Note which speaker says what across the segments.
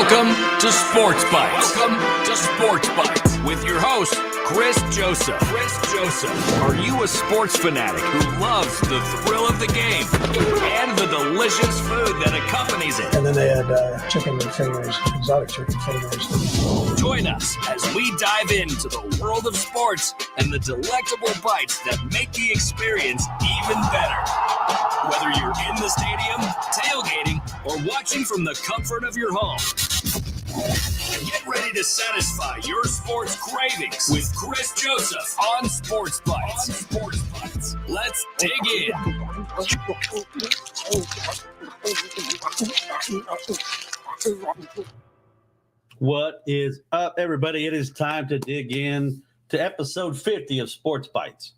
Speaker 1: Welcome to Sports Bites. With your host, Chris Joseph. Are you a sports fanatic who loves the thrill of the game and the delicious food that accompanies it?
Speaker 2: And then they had chicken fingers, exotic chicken fingers.
Speaker 1: Join us as we dive into the world of sports and the delectable bites that make the experience even better. Whether you're in the stadium, tailgating, or watching from the comfort of your home, get ready to satisfy your sports cravings with Chris Joseph on Sports Bites. Let's dig in.
Speaker 3: What is up, everybody? It is time to dig in to episode 50 of Sports Bites.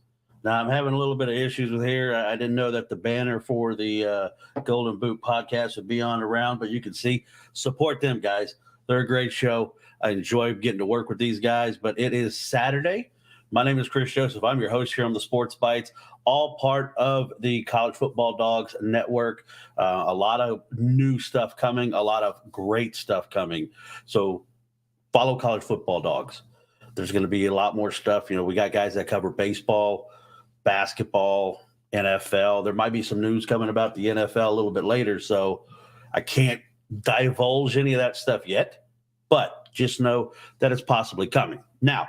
Speaker 3: Now, I'm having a little bit of issues with here. I didn't know that the banner for the Golden Boot podcast would be on around, but you can see, support them, guys. They're a great show. I enjoy getting to work with these guys, but it is Saturday. My name is Chris Joseph. I'm your host here on the Sports Bites, all part of the College Football Dogs Network. A lot of new stuff coming, a lot of great stuff coming. So follow College Football Dogs. There's going to be a lot more stuff. You know, we got guys that cover baseball, basketball, NFL. There might be some news coming about the NFL a little bit later, so I can't divulge any of that stuff yet, but just know that it's possibly coming. Now,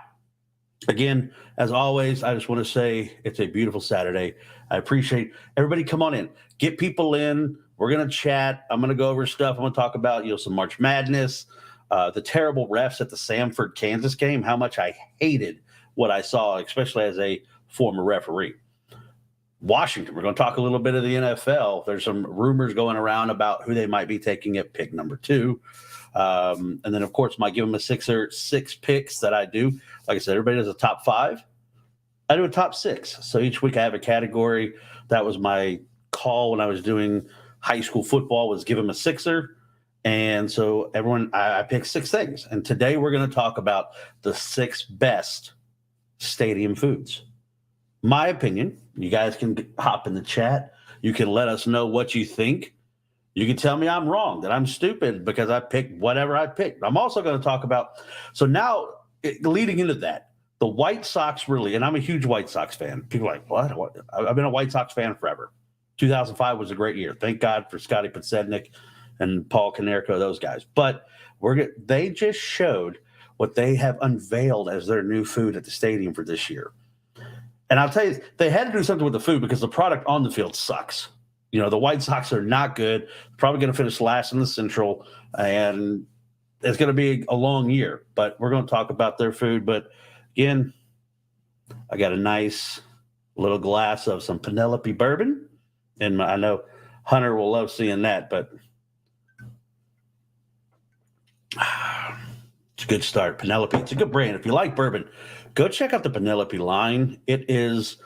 Speaker 3: again, as always, I just want to say it's a beautiful Saturday. I appreciate everybody. Come on in, get people in. We're going to chat. I'm going to go over stuff. I'm going to talk about, some March Madness, the terrible refs at the Samford, Kansas game, how much I hated what I saw, especially as a former referee. Washington, we're going to talk a little bit of the NFL. There's some rumors going around about who they might be taking at pick number 2. And then, of course, might give them a 6 picks that I do. Like I said, everybody does a top 5. I do a top 6. So each week I have a category. That was my call when I was doing high school football, was give them a 6er. And so I picked 6 things. And today we're going to talk about the 6 best stadium foods. My opinion. You guys can hop in the chat. You can let us know what you think. You can tell me I'm wrong, that I'm stupid because I picked whatever I picked. I'm also going to talk about, so now leading into that, the White Sox really, and I'm a huge White Sox fan. People are like, what? I've been a White Sox fan forever. 2005 was a great year. Thank God for Scotty Podsednik and Paul Konerko, those guys. But they just showed what they have unveiled as their new food at the stadium for this year. And I'll tell you, they had to do something with the food because the product on the field sucks. The White Sox are not good. Probably going to finish last in the Central, and it's going to be a long year. But we're going to talk about their food. But, again, I got a nice little glass of some Penelope bourbon. And I know Hunter will love seeing that, but it's a good start. Penelope, it's a good brand. If you like bourbon, go check out the Penelope line. It is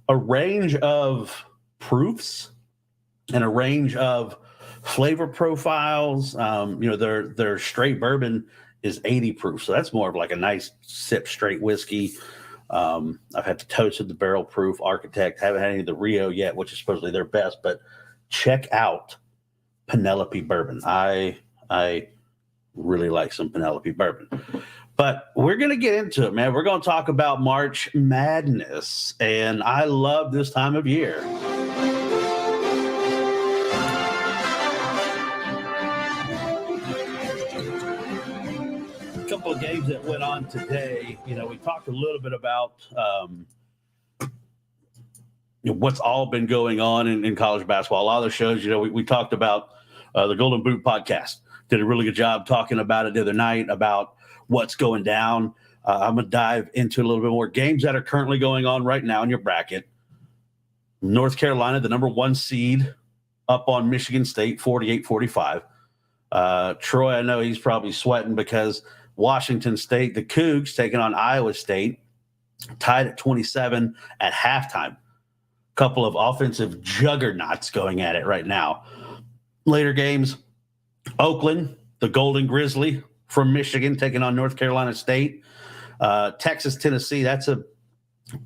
Speaker 3: a range of proofs and a range of flavor profiles. Their straight bourbon is 80 proof, so that's more of like a nice sip straight whiskey. I've had the Toasted, the Barrel Proof, Architect. Haven't had any of the Rio yet, which is supposedly their best. But check out Penelope bourbon. I really like some Penelope bourbon. But we're going to get into it, man. We're going to talk about March Madness, and I love this time of year. A couple of games that went on today. We talked a little bit about what's all been going on in college basketball. A lot of the shows, we talked about the Golden Boot podcast. Did a really good job talking about it the other night, about what's going down. I'm going to dive into a little bit more games that are currently going on right now in your bracket. North Carolina, the number 1 seed, up on Michigan State, 48-45. Troy, I know he's probably sweating because Washington State, the Cougs, taking on Iowa State, tied at 27 at halftime. Couple of offensive juggernauts going at it right now. Later games, Oakland, the Golden Grizzly from Michigan, taking on North Carolina State. Texas, Tennessee, that's a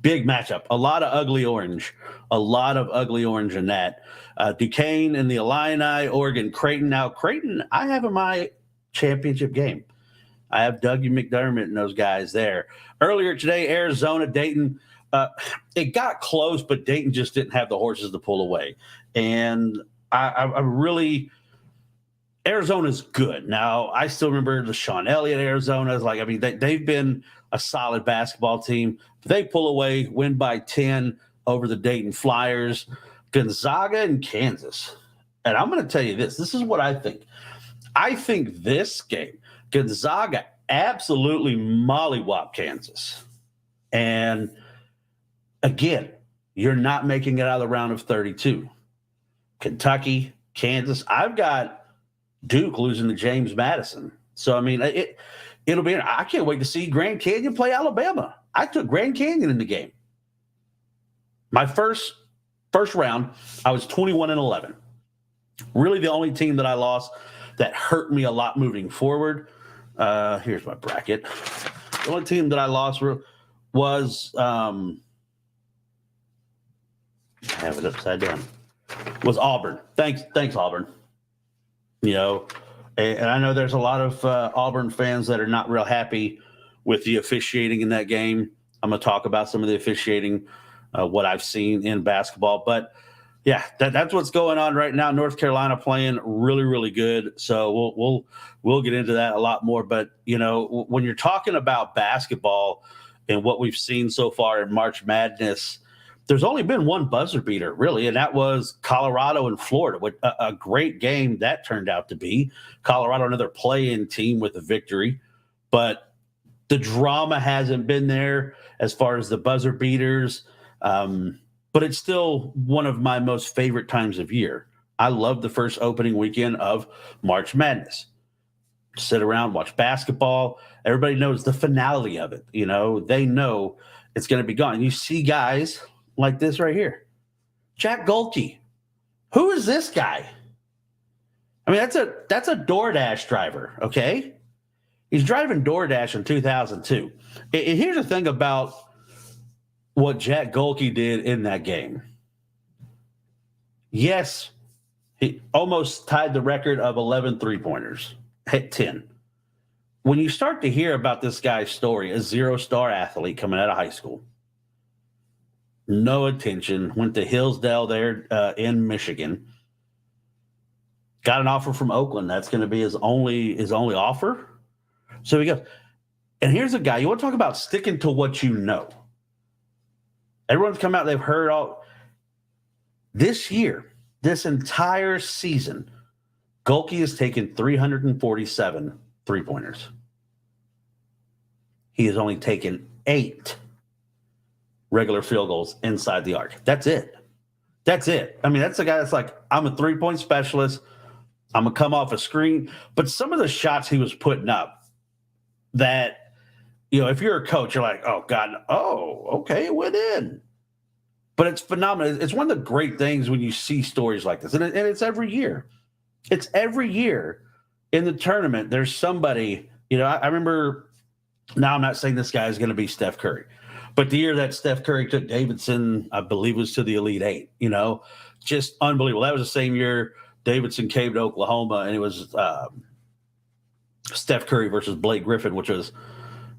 Speaker 3: big matchup. A lot of ugly orange in that. Duquesne and the Illini, Oregon, Creighton. Now, Creighton, I have in my championship game. I have Dougie McDermott and those guys there. Earlier today, Arizona, Dayton, it got close, but Dayton just didn't have the horses to pull away. And I really – Arizona's good. Now, I still remember the Sean Elliott Arizona's. Like, I mean, they've been a solid basketball team. They pull away, win by 10 over the Dayton Flyers. Gonzaga and Kansas. And I'm going to tell you this. This is what I think. I think this game – Gonzaga absolutely mollywopped Kansas. And again, you're not making it out of the round of 32. Kentucky, Kansas. I've got Duke losing to James Madison. So, I mean, it'll be – I can't wait to see Grand Canyon play Alabama. I took Grand Canyon in the game. My first round, I was 21-11. Really the only team that I lost that hurt me a lot moving forward. Here's my bracket. The only team that I lost was I have it upside down. Was Auburn. Thanks, Auburn. You know, and I know there's a lot of Auburn fans that are not real happy with the officiating in that game. I'm going to talk about some of the officiating, what I've seen in basketball, but yeah, that's what's going on right now. North Carolina playing really, really good. So we'll get into that a lot more. But, you know, when you're talking about basketball and what we've seen so far in March Madness, there's only been one buzzer beater, really, and that was Colorado and Florida. With a great game that turned out to be. Colorado, another play-in team with a victory. But the drama hasn't been there as far as the buzzer beaters. But it's still one of my most favorite times of year. I love the first opening weekend of March Madness. Sit around, watch basketball. Everybody knows the finale of it. You know, they know it's going to be gone. You see guys like this right here. Jack Golke. Who is this guy? I mean, that's a DoorDash driver, okay? He's driving DoorDash in 2002. And here's the thing about what Jack Golke did in that game. Yes, he almost tied the record of 11 three-pointers, hit 10. When you start to hear about this guy's story, a zero-star athlete coming out of high school, no attention, went to Hillsdale there in Michigan, got an offer from Oakland. That's going to be his only offer. So he goes, and here's a guy, you want to talk about sticking to what you know. Everyone's come out, they've heard all. This year, this entire season, Golke has taken 347 three-pointers. He has only taken 8 regular field goals inside the arc. That's it. I mean, that's the guy that's like, I'm a three-point specialist. I'm going to come off a screen. But some of the shots he was putting up that, you know, if you're a coach, you're like, oh, God, okay, it went in. But it's phenomenal. It's one of the great things when you see stories like this. And it's every year. It's every year in the tournament. There's somebody, you know, I remember, now I'm not saying this guy is going to be Steph Curry, but the year that Steph Curry took Davidson, I believe was to the Elite Eight, you know, just unbelievable. That was the same year Davidson came to Oklahoma, and it was Steph Curry versus Blake Griffin, which was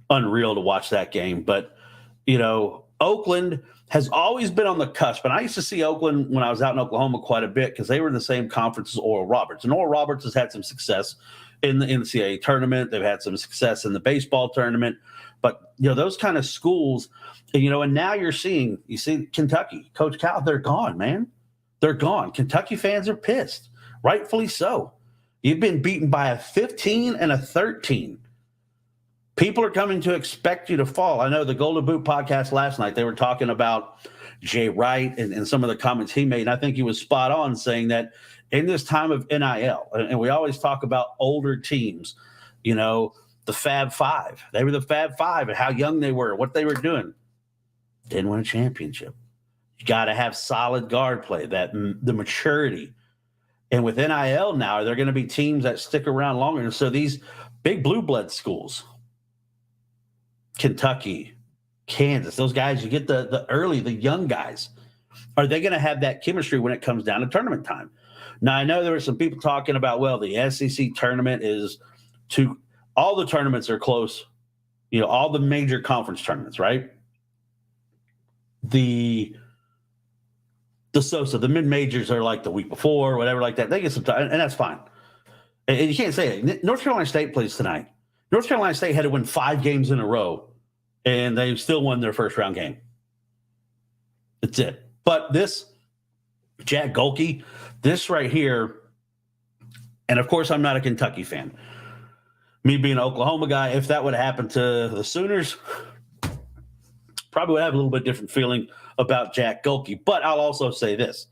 Speaker 3: unreal to watch that game. But, you know, Oakland has always been on the cusp. And I used to see Oakland when I was out in Oklahoma quite a bit because they were in the same conference as Oral Roberts. And Oral Roberts has had some success in the NCAA tournament. They've had some success in the baseball tournament. But, you know, those kind of schools, you know, and now you see Kentucky, Coach Cal, they're gone, man. They're gone. Kentucky fans are pissed, rightfully so. You've been beaten by a 15 and a 13. People are coming to expect you to fall. I know the Golden Boot podcast last night, they were talking about Jay Wright and some of the comments he made. And I think he was spot on saying that in this time of NIL, and we always talk about older teams, you know, the Fab Five. They were the Fab Five and how young they were, what they were doing. Didn't win a championship. You got to have solid guard play, the maturity. And with NIL now, they're going to be teams that stick around longer. And so these big blue blood schools, Kentucky, Kansas, those guys, you get the young guys. Are they going to have that chemistry when it comes down to tournament time? Now, I know there were some people talking about, well, the SEC tournament is to all the tournaments are close. All the major conference tournaments, right? The the mid majors are like the week before, whatever, like that. They get some time, and that's fine. And you can't say it. North Carolina State plays tonight. North Carolina State had to win 5 games in a row, and they still won their first round game. That's it. But this Jack Golke, this right here, and of course I'm not a Kentucky fan. Me being an Oklahoma guy, if that would happen to the Sooners, probably would have a little bit different feeling about Jack Golke. But I'll also say this.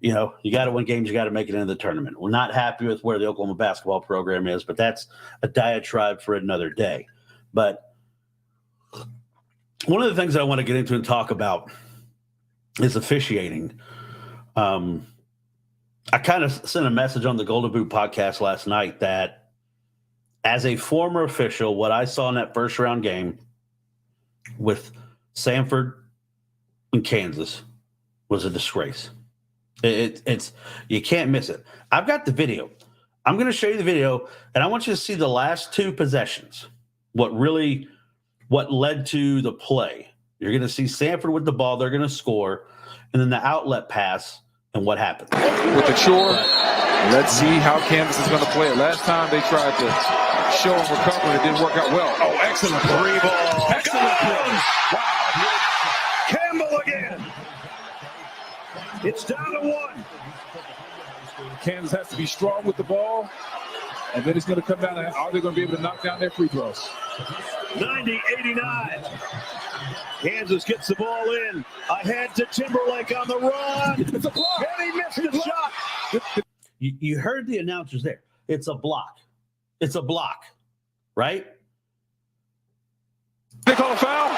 Speaker 3: You got to win games. You got to make it into the tournament. We're not happy with where the Oklahoma basketball program is, but that's a diatribe for another day. But one of the things I want to get into and talk about is officiating. I kind of sent a message on the Golden Boot podcast last night that as a former official, what I saw in that first round game with Samford and Kansas was a disgrace. It's you can't miss it. I've got the video. I'm going to show you the video, and I want you to see the last 2 possessions. What led to the play? You're going to see Samford with the ball. They're going to score, and then the outlet pass and what happens
Speaker 4: with the chore. Let's see how Kansas is going to play it. Last time they tried to show and recover, and it didn't work out well. Oh, excellent play. Ball. Excellent play. Wow.
Speaker 5: Campbell again. It's down to 1.
Speaker 4: Kansas has to be strong with the ball, and then it's going to come down to are they going to be able to knock down their free throws?
Speaker 5: 90-89. Kansas gets the ball in. Ahead to Timberlake on the run.
Speaker 4: It's a block.
Speaker 5: And he missed the shot.
Speaker 3: You heard the announcers there. It's a block. It's a block, right?
Speaker 4: They call a foul.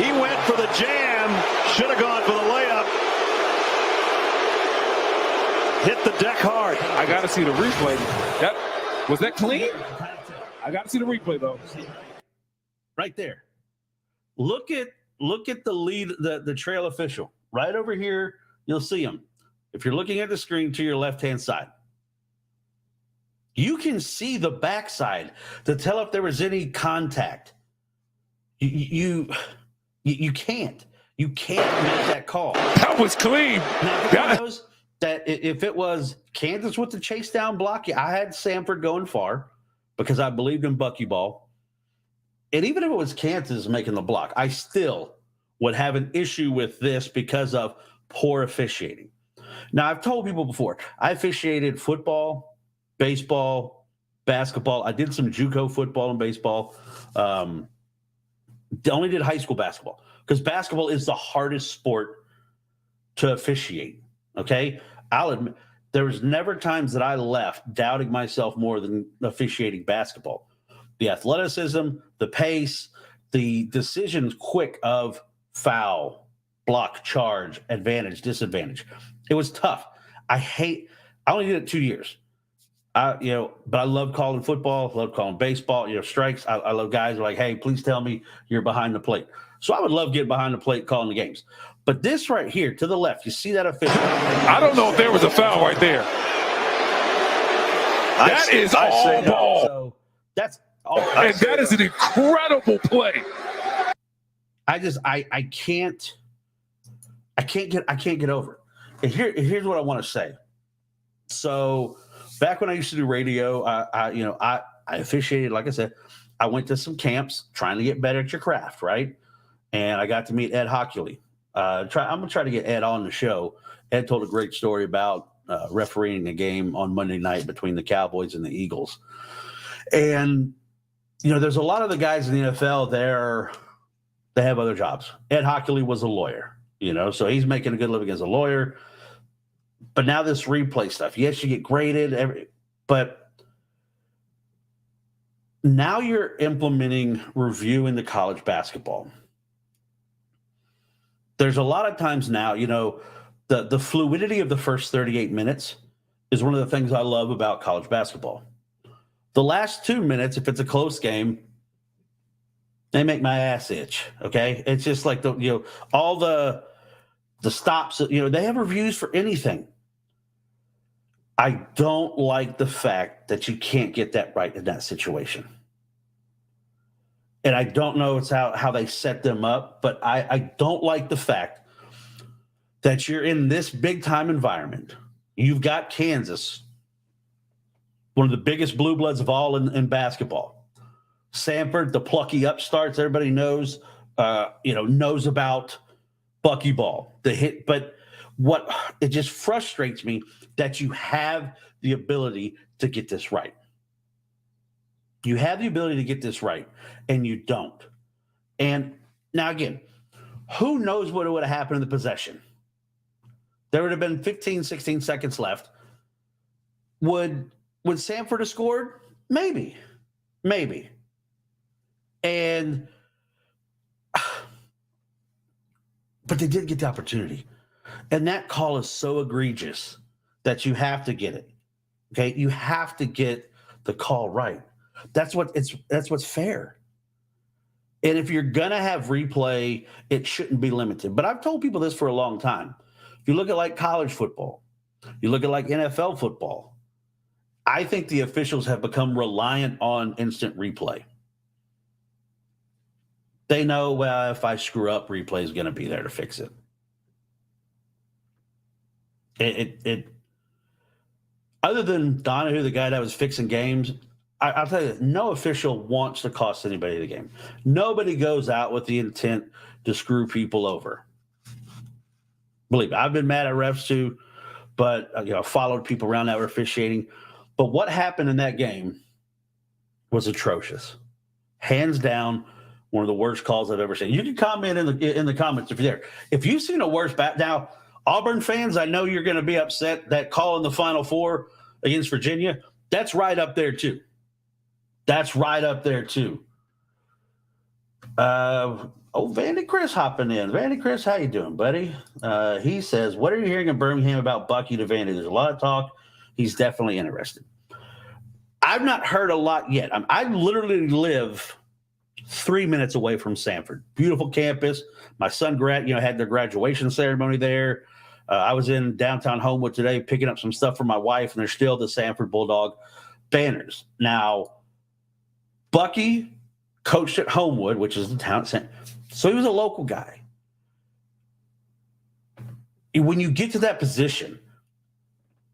Speaker 5: He went for the jam. Should have gone for the layup. Hit the deck hard.
Speaker 4: I got to see the replay. Was that clean? I got to see the replay though.
Speaker 3: Right there. Look at the lead, the trail official right over here. You'll see him. If you're looking at the screen to your left-hand side, you can see the backside to tell if there was any contact. You can't make that call.
Speaker 4: That was clean.
Speaker 3: Now, that if it was Kansas with the chase down block, I had Samford going far because I believed in buckyball. And even if it was Kansas making the block, I still would have an issue with this because of poor officiating. Now, I've told people before, I officiated football, baseball, basketball. I did some JUCO football and baseball. Only did high school basketball because basketball is the hardest sport to officiate. Okay, I'll admit there was never times that I left doubting myself more than officiating basketball. The athleticism, the pace, the decisions quick of foul, block, charge, advantage, disadvantage. It was tough. I only did it 2 years. But I love calling football, love calling baseball, strikes. I love guys who are like, hey, please tell me you're behind the plate. So I would love getting behind the plate calling the games. But this right here to the left, you see that official?
Speaker 4: I don't know if there was a foul right there. That is all ball.
Speaker 3: So that's all.
Speaker 4: And that is an incredible play.
Speaker 3: I can't get over it. And here's what I want to say. So back when I used to do radio, I officiated, like I said, I went to some camps trying to get better at your craft, right? And I got to meet Ed Hockley. I'm going to try to get Ed on the show. Ed told a great story about refereeing a game on Monday night between the Cowboys and the Eagles. And, there's a lot of the guys in the NFL there, they have other jobs. Ed Hockley was a lawyer, so he's making a good living as a lawyer. But now this replay stuff, yes, you get graded, but now you're implementing review into college basketball. There's a lot of times now, the fluidity of the first 38 minutes is one of the things I love about college basketball. The last 2 minutes, if it's a close game, they make my ass itch. Okay. It's just like all the stops, they have reviews for anything. I don't like the fact that you can't get that right in that situation. And I don't know it's how they set them up, but I don't like the fact that you're in this big-time environment. You've got Kansas, one of the biggest blue bloods of all in basketball. Samford, the plucky upstarts, everybody knows about Bucky Ball, the hit. But what it just frustrates me that you have the ability to get this right. You have the ability to get this right, and you don't. And now, again, who knows what would have happened in the possession? There would have been 15, 16 seconds left. Would Samford have scored? Maybe. And but they did get the opportunity. And that call is so egregious that you have to get it. Okay? You have to get the call right. That's what's fair. And if you're gonna have replay, it shouldn't be limited. But I've told people this for a long time. If you look at like college football, you look at like NFL football, I think the officials have become reliant on instant replay. They know, well, if I screw up, replay is going to be there to fix it. It other than Donahue, the guy that was fixing games, I'll tell you, no official wants to cost anybody the game. Nobody goes out with the intent to screw people over. Believe me, I've been mad at refs too, but followed people around that were officiating. But what happened in that game was atrocious. Hands down, one of the worst calls I've ever seen. You can comment in the comments if you're there. If you've seen a worse now, Auburn fans, I know you're going to be upset. That call in the Final Four against Virginia, that's right up there too. Vandy Chris hopping in. Vandy Chris, how you doing, buddy? He says, what are you hearing in Birmingham about Bucky to Vandy? There's a lot of talk. He's definitely interested. I've not heard a lot yet. I literally live 3 minutes away from Samford. Beautiful campus. My son had their graduation ceremony there. I was in downtown Homewood today picking up some stuff for my wife, and there's still the Samford Bulldog banners. Now, Bucky coached at Homewood, which is the town center. So he was a local guy. When you get to that position,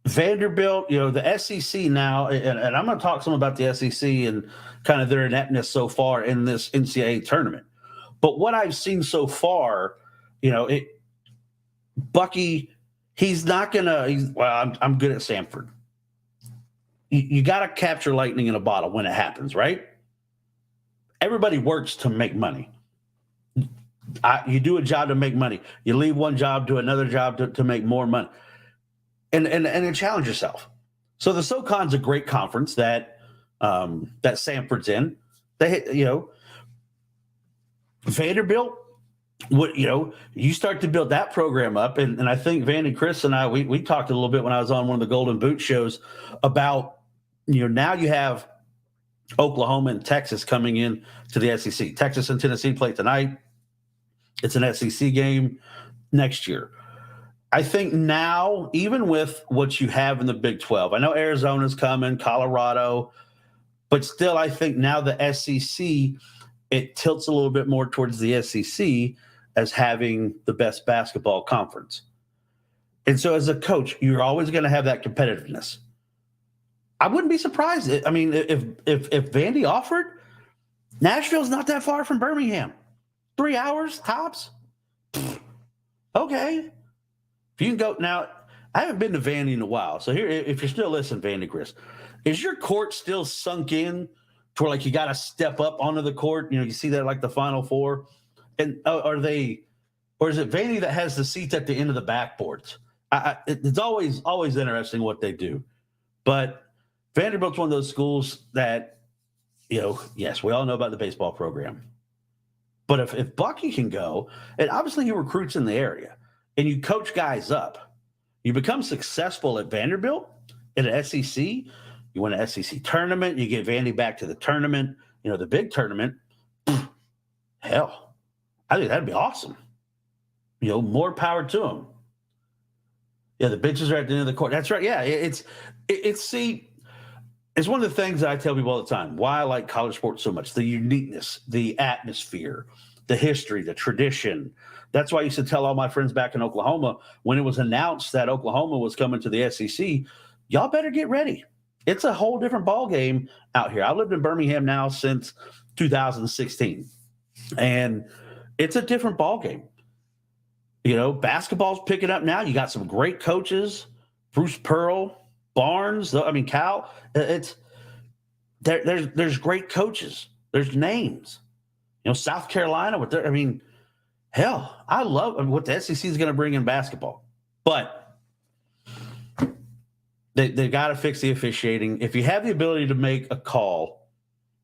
Speaker 3: Vanderbilt, the SEC now, and I'm going to talk some about the SEC and kind of their ineptness so far in this NCAA tournament. But what I've seen so far, Bucky, he's not going to, I'm good at Samford. You got to capture lightning in a bottle when it happens, right? Everybody works to make money. You do a job to make money. You leave one job to another job to make more money. And then challenge yourself. So the SoCon's a great conference that Samford's in. Vanderbilt, you start to build that program up, and I think Vandy Chris and I we talked a little bit when I was on one of the Golden Boot shows about now you have Oklahoma and Texas coming in to the SEC. Texas and Tennessee play tonight. It's an SEC game next year. I think now, even with what you have in the Big 12, I know Arizona's coming, Colorado, but still I think now the SEC, it tilts a little bit more towards the SEC as having the best basketball conference. And so as a coach, you're always going to have that competitiveness. I wouldn't be surprised. I mean, if Vandy offered, Nashville's not that far from Birmingham. 3 hours tops. Okay. If you can go now, I haven't been to Vandy in a while. So here, if you're still listening, Vandy Chris, is your court still sunk in to where like you got to step up onto the court? You see that like the Final Four, and or is it Vandy that has the seats at the end of the backboards? It's always interesting what they do, but Vanderbilt's one of those schools that yes, we all know about the baseball program, but if Bucky can go, and obviously he recruits in the area. And you coach guys up, you become successful at Vanderbilt in an SEC. You win an SEC tournament. You get Vandy back to the tournament, the big tournament. Hell, I think that'd be awesome. More power to them. Yeah, the benches are at the end of the court. That's right. Yeah, it's one of the things that I tell people all the time. Why I like college sports so much: the uniqueness, the atmosphere, the history, the tradition. That's why I used to tell all my friends back in Oklahoma when it was announced that Oklahoma was coming to the SEC, y'all better get ready. It's a whole different ball game out here. I've lived in Birmingham now since 2016, and it's a different ball game. You know, basketball's picking up now. You got some great coaches, Bruce Pearl, Barnes. I mean, Cal. It's there's great coaches. There's names. You know, South Carolina with their. I mean, hell, I love what the SEC is going to bring in basketball, but they got to fix the officiating. If you have the ability to make a call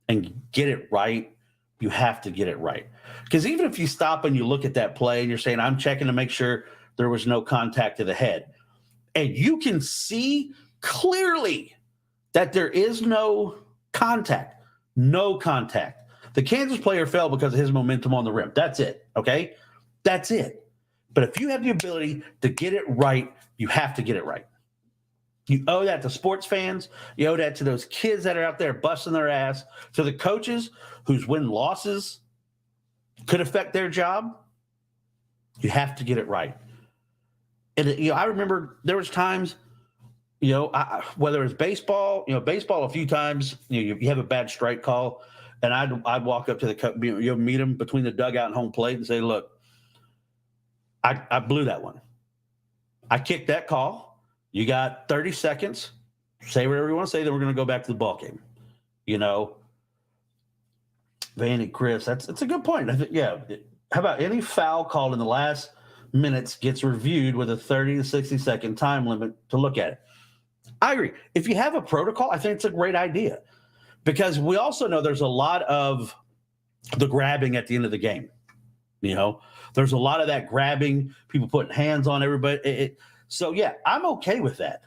Speaker 3: and get it right, you have to get it right. Because even if you stop and you look at that play and you're saying, I'm checking to make sure there was no contact to the head, and you can see clearly that there is no contact. The Kansas player fell because of his momentum on the rim. That's it, okay? That's it. But if you have the ability to get it right, you have to get it right. You owe that to sports fans. You owe that to those kids that are out there busting their ass, to the coaches whose win-losses could affect their job. You have to get it right. And, I remember there was times, whether it's baseball, baseball a few times, you have a bad strike call, and I'd walk up to the meet them between the dugout and home plate and say, look, I blew that one. I kicked that call. You got 30 seconds. Say whatever you want to say, then we're going to go back to the ball game. Vanny, Chris, that's a good point. How about any foul called in the last minutes gets reviewed with a 30 to 60-second time limit to look at it? I agree. If you have a protocol, I think it's a great idea, because we also know there's a lot of the grabbing at the end of the game. There's a lot of that grabbing, people putting hands on everybody. So, I'm okay with that.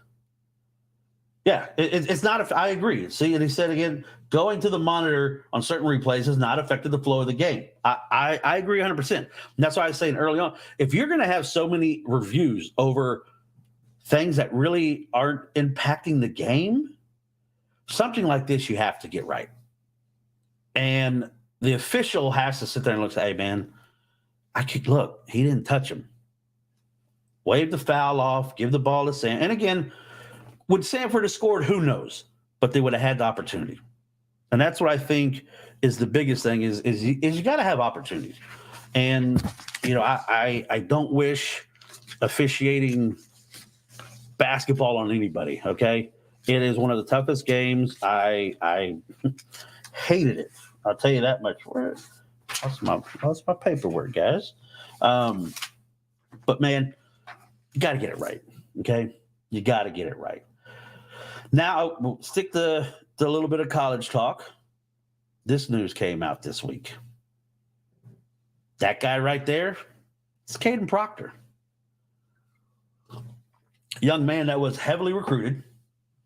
Speaker 3: Yeah, it's not. I agree. See, and he said again, going to the monitor on certain replays has not affected the flow of the game. I agree 100%. And that's why I was saying early on, if you're going to have so many reviews over things that really aren't impacting the game, something like this you have to get right. And the official has to sit there and look and say, hey, man, look, he didn't touch him. Wave the foul off, give the ball to Sam. And again, would Sanford have scored? Who knows? But they would have had the opportunity. And that's what I think is the biggest thing is you got to have opportunities. And, I don't wish officiating basketball on anybody, okay? It is one of the toughest games. I hated it. I'll tell you that much. What's my paperwork, guys? But, man, you got to get it right, okay? You got to get it right. Now, we'll stick to a little bit of college talk. This news came out this week. That guy right there, it's Jayden Proctor. Young man that was heavily recruited,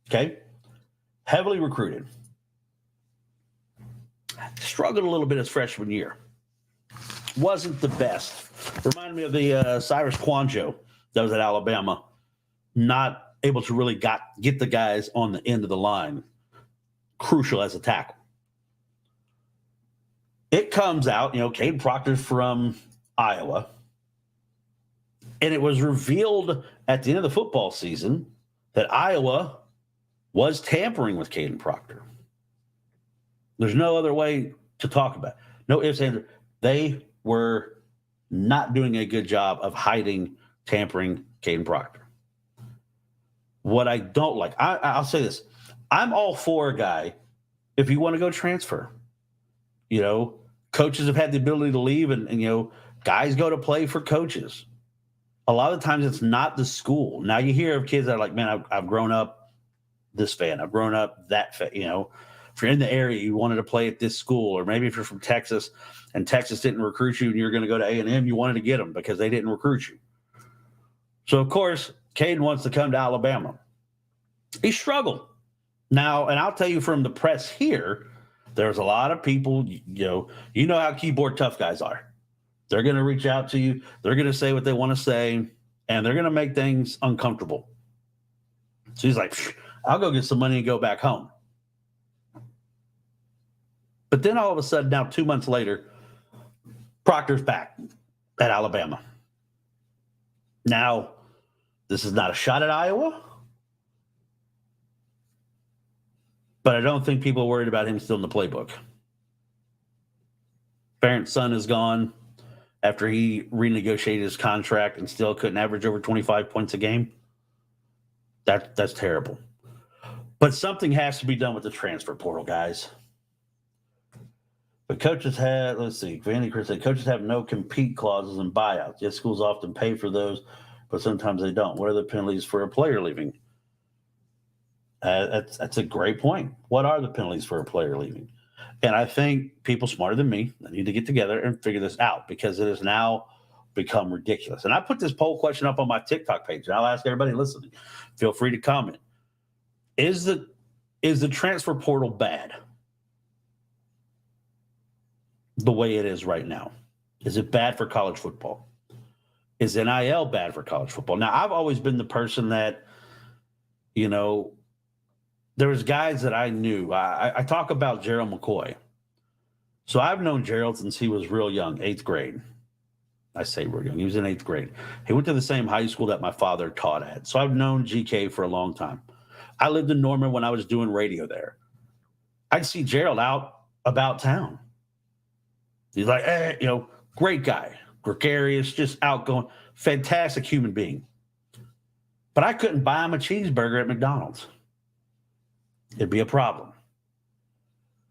Speaker 3: okay? Heavily recruited. Struggled a little bit his freshman year. Wasn't the best. Reminded me of the Cyrus Kwanjo that was at Alabama. Not able to really get the guys on the end of the line. Crucial as a tackle. It comes out, Jayden Proctor's from Iowa. And it was revealed at the end of the football season that Iowa was tampering with Jayden Proctor. There's no other way to talk about it. No ifs, ands. They were not doing a good job of hiding tampering Jayden Proctor. What I don't like, I'll say this. I'm all for a guy if you want to go transfer. Coaches have had the ability to leave and guys go to play for coaches. A lot of times it's not the school. Now you hear of kids that are like, man, I've grown up this fan. I've grown up that fan. If you're in the area, you wanted to play at this school, or maybe if you're from Texas and Texas didn't recruit you and you're going to go to A&M, you wanted to get them because they didn't recruit you. So, of course, Jayden wants to come to Alabama. He struggled. Now, and I'll tell you from the press here, there's a lot of people, you know how keyboard tough guys are. They're going to reach out to you. They're going to say what they want to say. and they're going to make things uncomfortable. So he's like, I'll go get some money and go back home. But then all of a sudden, now 2 months later, Proctor's back at Alabama. Now, this is not a shot at Iowa, but I don't think people are worried about him still in the playbook. Ferentz' son is gone after he renegotiated his contract and still couldn't average over 25 points a game. That's terrible. But something has to be done with the transfer portal, guys. But coaches have, let's see, Vandy Chris said, coaches have no compete clauses and buyouts. Yes, schools often pay for those, but sometimes they don't. What are the penalties for a player leaving? That's a great point. What are the penalties for a player leaving? And I think people smarter than me need to get together and figure this out because it has now become ridiculous. And I put this poll question up on my TikTok page, and I'll ask everybody listening. Feel free to comment. Is the transfer portal bad the way it is right now? Is it bad for college football? Is NIL bad for college football? Now, I've always been the person that, you know, there was guys that I knew. I talk about Gerald McCoy. So I've known Gerald since he was real young, 8th grade. I say real young. He was in 8th grade. He went to the same high school that my father taught at. So I've known GK for a long time. I lived in Norman when I was doing radio there. I'd see Gerald out about town. He's like, hey, you know, great guy, gregarious, just outgoing, fantastic human being. But I couldn't buy him a cheeseburger at McDonald's. It'd be a problem.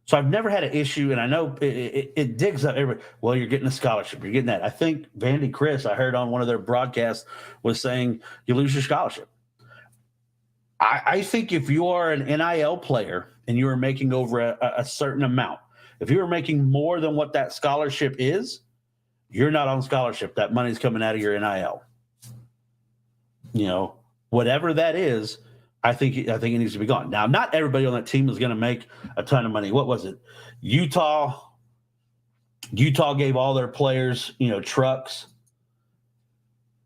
Speaker 3: So I've never had an issue, and I know it digs up everybody. Well, you're getting a scholarship. You're getting that. I think Vandy Chris, I heard on one of their broadcasts, was saying you lose your scholarship. I think if you are an NIL player and you are making over a certain amount, if you are making more than what that scholarship is, you're not on scholarship. That money's coming out of your NIL. You know, whatever that is, I think it needs to be gone. Now, not everybody on that team is going to make a ton of money. What was it? Utah gave all their players, you know, trucks.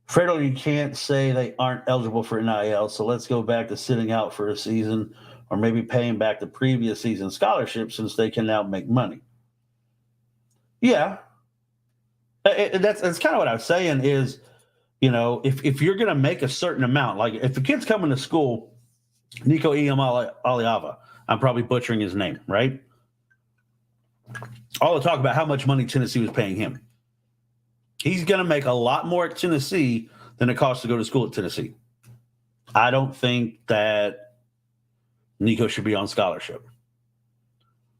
Speaker 3: Fredo, you can't say they aren't eligible for NIL, so let's go back to sitting out for a season or maybe paying back the previous season scholarship since they can now make money. Yeah. That's kind of what I was saying is, you know, if you're going to make a certain amount, like if a kid's coming to school, Nico Aliava, I'm probably butchering his name, right? All the talk about how much money Tennessee was paying him. He's going to make a lot more at Tennessee than it costs to go to school at Tennessee. I don't think that Nico should be on scholarship.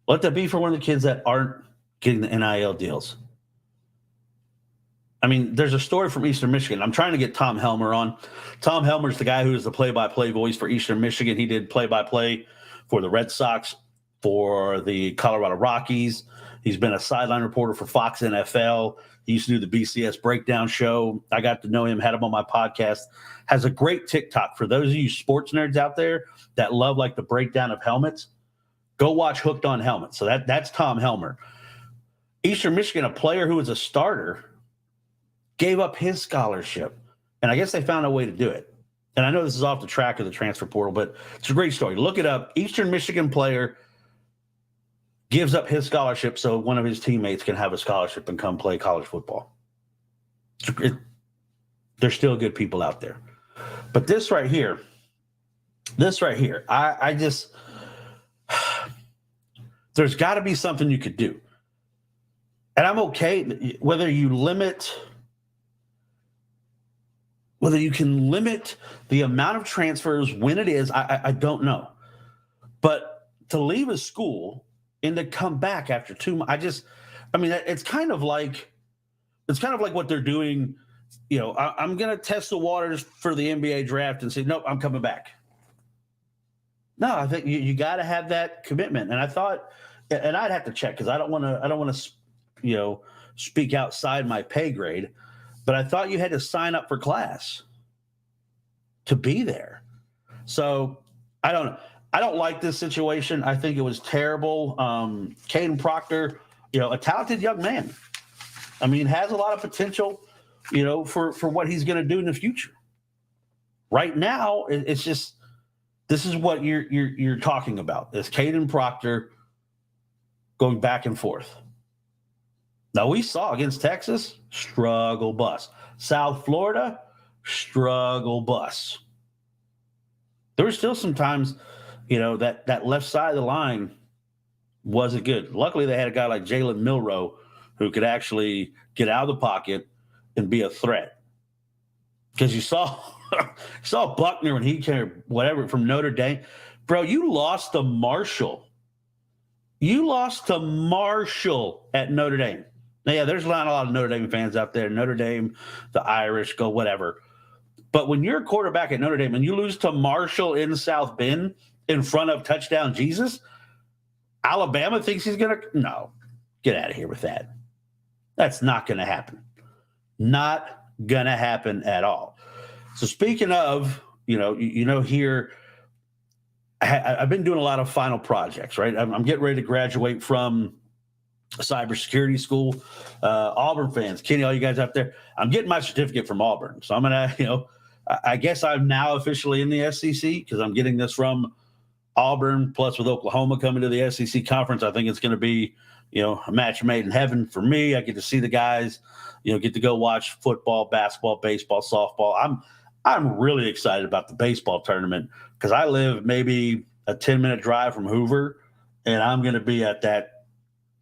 Speaker 3: Let that be for one of the kids that aren't getting the NIL deals. I mean, there's a story from Eastern Michigan. I'm trying to get Tom Helmer on. Tom Helmer's the guy who is the play-by-play voice for Eastern Michigan. He did play-by-play for the Red Sox, for the Colorado Rockies. He's been a sideline reporter for Fox NFL. He used to do the BCS breakdown show. I got to know him, had him on my podcast. Has a great TikTok. For those of you sports nerds out there that love like the breakdown of helmets, go watch Hooked on Helmets. So that's Tom Helmer. Eastern Michigan, a player who was a starter, gave up his scholarship. And I guess they found a way to do it. And I know this is off the track of the transfer portal, but it's a great story. Look it up. Eastern Michigan player gives up his scholarship so one of his teammates can have a scholarship and come play college football. There's still good people out there. But this right here, I just – there's got to be something you could do. And I'm okay whether you can limit the amount of transfers when it is, I don't know. But to leave a school and to come back after 2 months, it's kind of like what they're doing. You know, I'm going to test the waters for the NBA draft and say, nope, I'm coming back. No, I think you got to have that commitment. And I thought, and I'd have to check because I don't want to, you know, speak outside my pay grade. But I thought you had to sign up for class to be there. So I don't know. I don't like this situation. I think it was terrible. Caden Proctor, you know, a talented young man. I mean, has a lot of potential, you know, for what he's going to do in the future. Right now, it's just this is what you're talking about. Is Caden Proctor going back and forth? Now, we saw against Texas, struggle bus. South Florida, struggle bus. There were still some times, that left side of the line wasn't good. Luckily, they had a guy like Jalen Milroe who could actually get out of the pocket and be a threat. Because you saw Buckner when he came, whatever, from Notre Dame. Bro, you lost to Marshall. You lost to Marshall at Notre Dame. Now, yeah, there's not a lot of Notre Dame fans out there. Notre Dame, the Irish, go whatever. But when you're a quarterback at Notre Dame and you lose to Marshall in South Bend in front of touchdown Jesus, Alabama thinks he's going to – no, get out of here with that. That's not going to happen. Not going to happen at all. So speaking of, here – I've been doing a lot of final projects, right? I'm getting ready to graduate from cybersecurity school. Auburn fans, Kenny, all you guys out there, I'm getting my certificate from Auburn. So I'm going to, I guess I'm now officially in the SEC because I'm getting this from Auburn, plus with Oklahoma coming to the SEC conference. I think it's going to be, a match made in heaven for me. I get to see the guys, get to go watch football, basketball, baseball, softball. I'm really excited about the baseball tournament because I live maybe a 10-minute drive from Hoover, and I'm going to be at that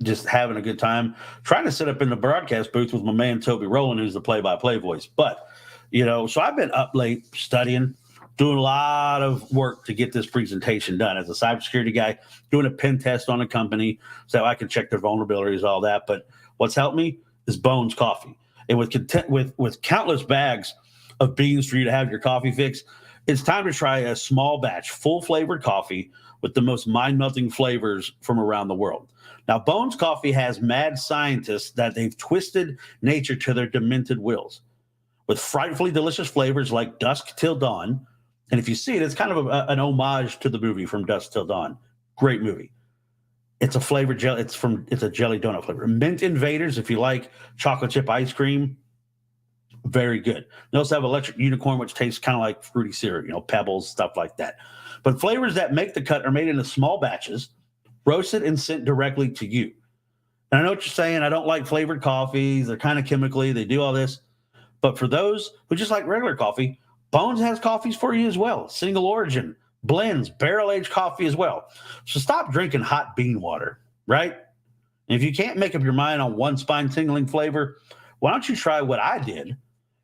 Speaker 3: just having a good time, trying to sit up in the broadcast booth with my man Toby Rowland, who's the play-by-play voice. But, so I've been up late studying, doing a lot of work to get this presentation done. As a cybersecurity guy, doing a pen test on a company so I can check their vulnerabilities, all that. But what's helped me is Bones Coffee. And with countless bags of beans for you to have your coffee fix, it's time to try a small batch, full flavored coffee with the most mind-melting flavors from around the world. Now, Bones Coffee has mad scientists that they've twisted nature to their demented wills with frightfully delicious flavors like Dusk Till Dawn. And if you see it, it's kind of an homage to the movie From Dusk Till Dawn. Great movie. It's a flavored jelly. It's a jelly donut flavor. Mint Invaders, if you like chocolate chip ice cream, very good. They also have Electric Unicorn, which tastes kind of like fruity syrup, Pebbles, stuff like that. But flavors that make the cut are made into small batches, roasted and sent directly to you. And I know what you're saying. I don't like flavored coffees. They're kind of chemically. They do all this. But for those who just like regular coffee, Bones has coffees for you as well. Single origin, blends, barrel-aged coffee as well. So stop drinking hot bean water, right? And if you can't make up your mind on one spine-tingling flavor, why don't you try what I did?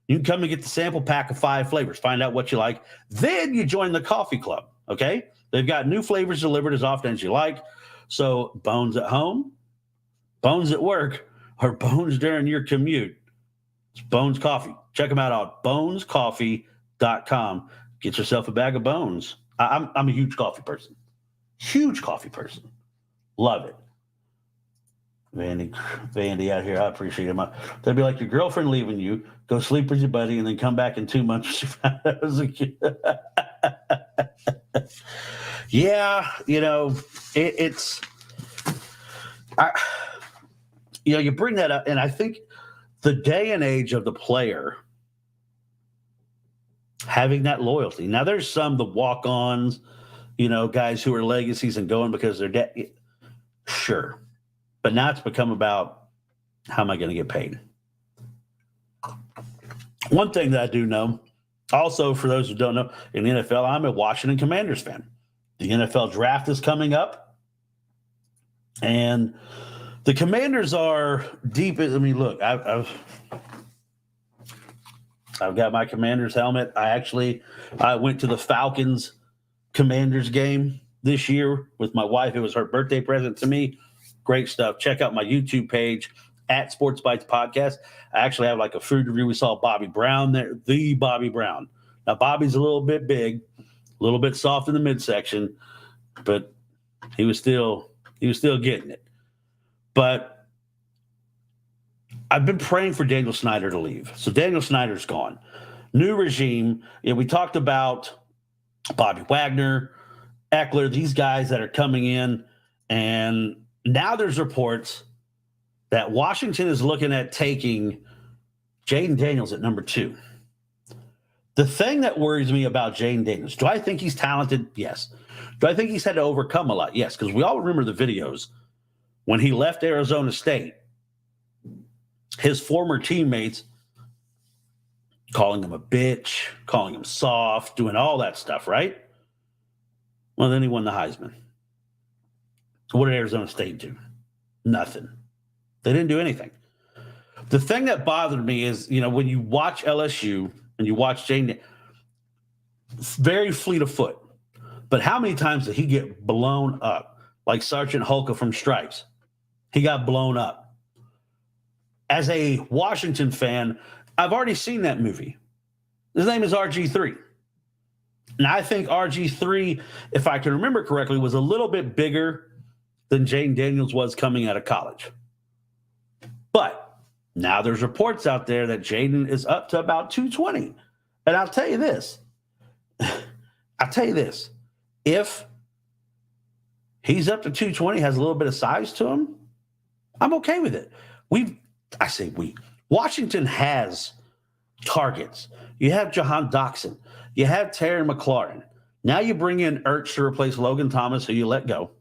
Speaker 3: You can come and get the sample pack of 5 flavors, find out what you like. Then you join the coffee club, okay? They've got new flavors delivered as often as you like. So Bones at home, Bones at work, or Bones during your commute. It's Bones Coffee. Check them out on bonescoffee.com. Get yourself a bag of Bones. I'm a huge coffee person. Huge coffee person. Love it. Vandy out here, I appreciate him. They'd be like your girlfriend leaving you, go sleep with your buddy, and then come back in 2 months. She found out it was a kid. Yeah, it's. You bring that up, and I think the day and age of the player having that loyalty. Now, there's the walk-ons, guys who are legacies and going because they're dead. Sure. But now it's become about how am I going to get paid? One thing that I do know, also for those who don't know, in the NFL, I'm a Washington Commanders fan. The NFL draft is coming up, and the Commanders are deep. Look, I've got my Commanders helmet. I went to the Falcons Commanders game this year with my wife. It was her birthday present to me. Great stuff. Check out my YouTube page at Sports Bites Podcast. I actually have like a food review. We saw Bobby Brown there, the Bobby Brown. Now, Bobby's a little bit big, a little bit soft in the midsection, but he was still getting it. But I've been praying for Daniel Snyder to leave. So Daniel Snyder's gone. New regime. We talked about Bobby Wagner, Eckler, these guys that are coming in, and now there's reports that Washington is looking at taking Jayden Daniels at number 2. The thing that worries me about Jayden Daniels, do I think he's talented? Yes. Do I think he's had to overcome a lot? Yes, because we all remember the videos when he left Arizona State, his former teammates calling him a bitch, calling him soft, doing all that stuff, right? Well, then he won the Heisman. What did Arizona State do? Nothing. They didn't do anything. The thing that bothered me is, when you watch LSU and you watch Jayden, very fleet of foot. But how many times did he get blown up? Like Sergeant Hulka from Stripes. He got blown up. As a Washington fan, I've already seen that movie. His name is RG3. And I think RG3, if I can remember correctly, was a little bit bigger than Jayden Daniels was coming out of college. But now there's reports out there that Jayden is up to about 220. And I'll tell you this. If he's up to 220, has a little bit of size to him, I'm okay with it. Washington has targets. You have Jahan Doxson. You have Terry McLaurin. Now you bring in Ertz to replace Logan Thomas, who you let go.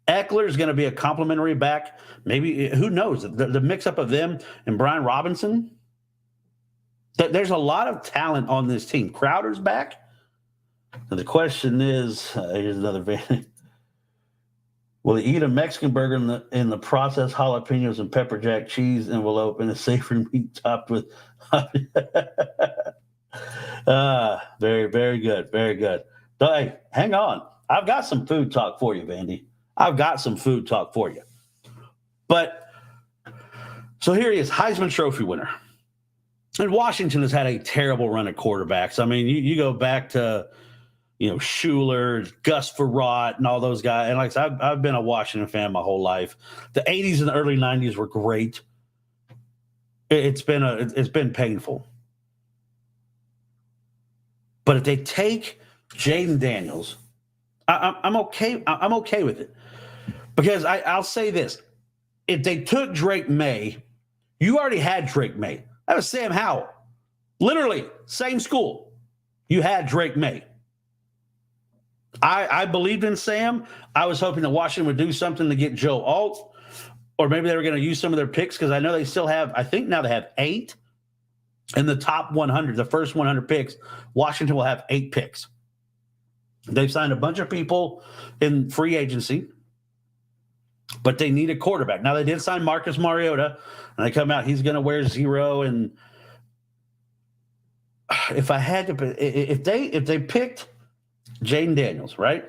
Speaker 3: Eckler is going to be a complimentary back. Maybe, who knows, the mix-up of them and Brian Robinson. There's a lot of talent on this team. Crowder's back. And the question is, here's another van. Will he eat a Mexican burger in the processed jalapenos and pepper jack cheese envelope and a savory meat topped with very, very good. Very good. But hey, hang on. I've got some food talk for you, Vandy. But so here he is, Heisman Trophy winner. And Washington has had a terrible run at quarterbacks. I mean, you go back to, Schuler, Gus Frerotte, and all those guys. And like I said, I've been a Washington fan my whole life. The 80s and the early 90s were great. It's been painful. But if they take Jayden Daniels, I'm okay. I'm okay with it, because I'll say this: if they took Drake May, you already had Drake May. That was Sam Howell. Literally, same school. You had Drake May. I believed in Sam. I was hoping that Washington would do something to get Joe Alt, or maybe they were going to use some of their picks, because I know they still have, I think now they have 8 in the top 100, the first 100 picks. Washington will have 8 picks. They've signed a bunch of people in free agency, but they need a quarterback. Now, they did sign Marcus Mariota, and they come out, he's going to wear 0. And if I had to, if they picked Jayden Daniels, right?